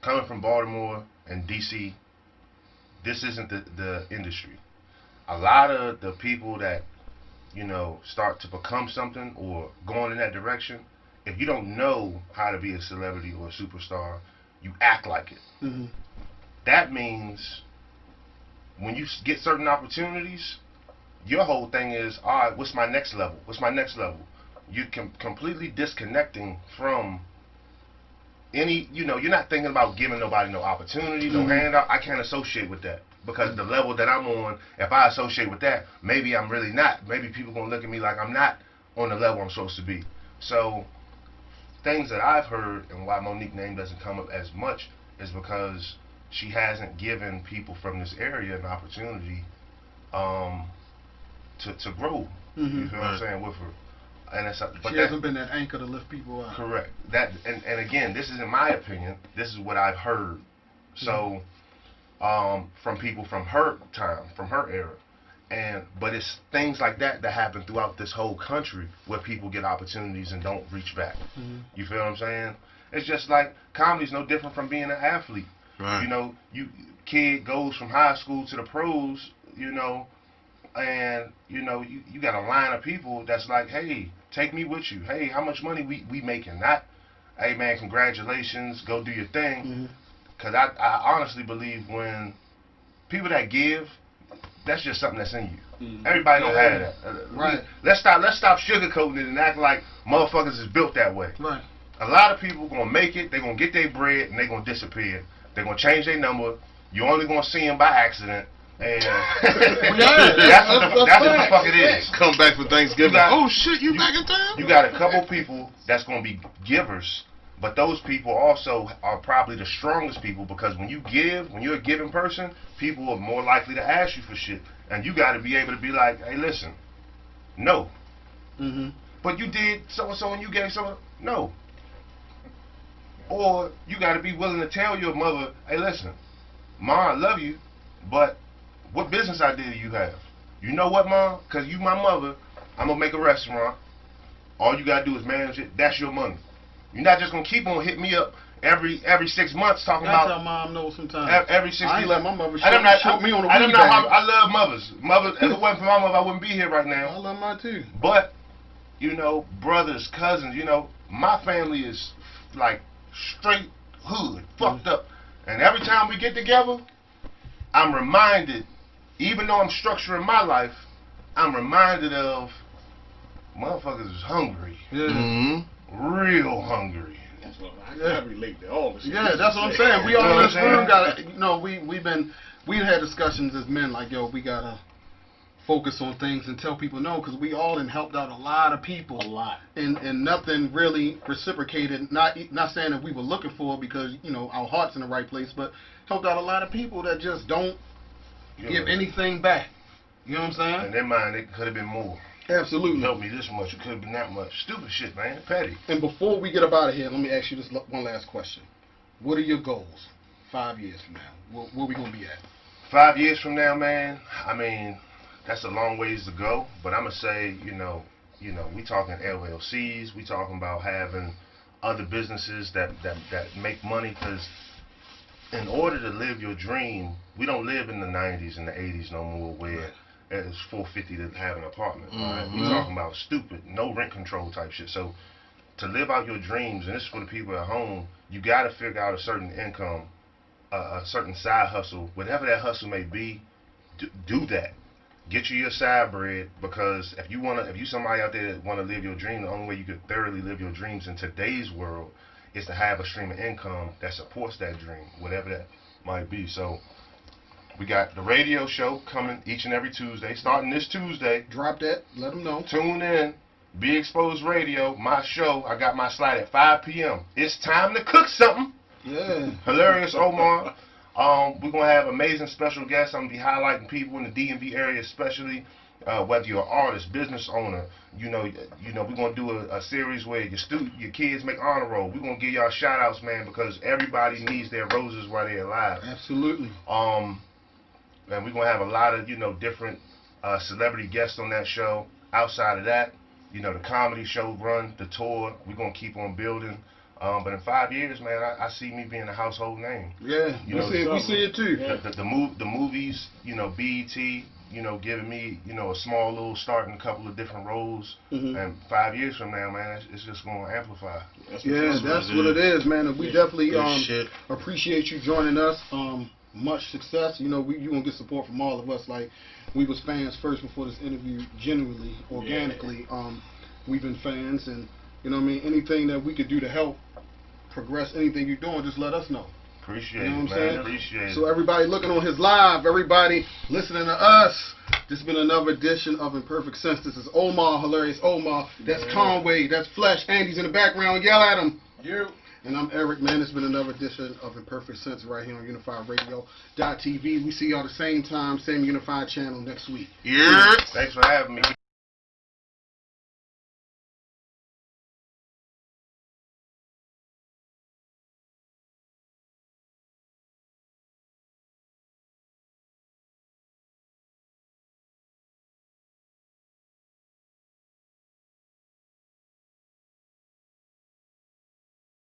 [SPEAKER 4] coming from Baltimore and DC, this isn't the industry. A lot of the people that start to become something or going in that direction, if you don't know how to be a celebrity or a superstar, you act like it. That means when you get certain opportunities, your whole thing is, all right, what's my next level? What's my next level? You can completely disconnecting from any, you're not thinking about giving nobody no opportunity, no handout. I can't associate with that. Because the level that I'm on, if I associate with that, maybe I'm really not. Maybe people gonna look at me like I'm not on the level I'm supposed to be. So, things that I've heard and why Monique's name doesn't come up as much is because she hasn't given people from this area an opportunity to grow. You feel what I'm saying with her? And
[SPEAKER 2] She hasn't been that anchor to lift people up.
[SPEAKER 4] Correct. That and again, this is in my opinion. This is what I've heard. So. From people from her time, from her era, but it's things like that happen throughout this whole country where people get opportunities and don't reach back. You feel what I'm saying? It's just like comedy's no different from being an athlete.
[SPEAKER 3] Right.
[SPEAKER 4] Kid goes from high school to the pros, and you got a line of people that's like, hey, take me with you. Hey, how much money we making? Not, hey man, congratulations, go do your thing. Because I honestly believe when people that give, that's just something that's in you. Everybody don't have that.
[SPEAKER 2] Right.
[SPEAKER 4] Let's stop sugarcoating it and act like motherfuckers is built that way.
[SPEAKER 2] Right.
[SPEAKER 4] A lot of people gonna make it, they gonna get their bread, and they gonna disappear. They gonna change their number. You're only gonna see them by accident. And that's what the fuck it is.
[SPEAKER 3] Come back for Thanksgiving. Oh shit, you back in town?
[SPEAKER 4] You got a couple people that's gonna be givers. But those people also are probably the strongest people because when you're a giving person, people are more likely to ask you for shit. And you got to be able to be like, hey, listen, no. But you did so-and-so and you gave someone, no. Or you got to be willing to tell your mother, hey, listen, Ma, I love you, But what business idea do you have? You know what, Mom? Because you my mother, I'm going to make a restaurant. All you got to do is manage it. That's your money. You're not just going to keep on hitting me up every 6 months talking
[SPEAKER 2] That's
[SPEAKER 4] about.
[SPEAKER 2] how mom knows sometimes.
[SPEAKER 4] Every 60.
[SPEAKER 2] I ain't let my mother
[SPEAKER 4] I don't
[SPEAKER 2] shoot me on the
[SPEAKER 4] I don't
[SPEAKER 2] weed
[SPEAKER 4] know how
[SPEAKER 2] bag.
[SPEAKER 4] I love mothers. If it wasn't for my mother, I wouldn't be here right now.
[SPEAKER 2] I love mine too.
[SPEAKER 4] But, brothers, cousins, my family is like straight hood, fucked up. And every time we get together, I'm reminded, even though I'm structuring my life, I'm reminded of motherfuckers is hungry.
[SPEAKER 2] Yeah.
[SPEAKER 3] Mm-hmm.
[SPEAKER 4] Real hungry.
[SPEAKER 5] That's what I relate to all this shit.
[SPEAKER 2] Yeah, that's what I'm saying. We all in this room got we've had discussions as men like, yo, we gotta focus on things and tell people no, because we all done helped out a lot of people.
[SPEAKER 5] A lot.
[SPEAKER 2] And nothing really reciprocated. Not saying that we were looking for, because our heart's in the right place, but helped out a lot of people that just don't give anything back. You know what I'm saying?
[SPEAKER 4] In their mind, it could have been more.
[SPEAKER 2] Absolutely.
[SPEAKER 4] You helped me this much, it could have been that much. Stupid shit, man. Petty.
[SPEAKER 2] And before we get up out of here, let me ask you this one last question. What are your goals 5 years from now? Where we gonna be at?
[SPEAKER 4] 5 years from now, man, I mean, that's a long ways to go. But I'm gonna say, we talking LLCs. We talking about having other businesses that make money. Because in order to live your dream, we don't live in the 90s and the 80s no more, where it's $450 to have an apartment. Right? We talking about stupid, no rent control type shit. So to live out your dreams, and this is for the people at home, you got to figure out a certain income, a certain side hustle, whatever that hustle may be. Do that. Get you your side bread, because if you somebody out there that want to live your dream, the only way you could thoroughly live your dreams in today's world is to have a stream of income that supports that dream, whatever that might be. So we got the radio show coming each and every Tuesday, starting this Tuesday.
[SPEAKER 2] Drop that. Let them know.
[SPEAKER 4] Tune in. Be Exposed Radio, my show. I got my slide at 5 p.m. It's time to cook something.
[SPEAKER 2] Yeah.
[SPEAKER 4] Hilarious Omar. We're going to have amazing special guests. I'm going to be highlighting people in the DMV area, especially whether you're an artist, business owner. We're going to do a series where your kids make honor roll. We're going to give y'all shout outs, man, because everybody needs their roses while they're alive.
[SPEAKER 2] Absolutely.
[SPEAKER 4] And we're going to have a lot of, different celebrity guests on that show. Outside of that, the comedy show run, the tour, we're going to keep on building. But in 5 years, man, I see me being a household name.
[SPEAKER 2] Yeah, we see it too.
[SPEAKER 4] The movies, BET, giving me, a small little start in a couple of different roles. And 5 years from now, man, it's just going to amplify.
[SPEAKER 2] That's what it is, man. And we definitely appreciate you joining us. Much success. You're going to get support from all of us. Like, we was fans first before this interview, genuinely, organically. We've been fans, and, anything that we could do to help progress anything you're doing, just let us know.
[SPEAKER 4] Appreciate
[SPEAKER 2] it, man.
[SPEAKER 4] Appreciate it.
[SPEAKER 2] So everybody looking on his live, everybody listening to us, this has been another edition of Imperfect Sense. This is Omar, hilarious Omar. That's Conway. That's Flesh. Andy's in the background. Yell at him.
[SPEAKER 5] You.
[SPEAKER 2] And I'm Eric, man. It's been another edition of Imperfect Sense right here on UnifiedRadio.tv. We see y'all the same time, same Unified channel next week.
[SPEAKER 3] Yeah.
[SPEAKER 4] Thanks for having me.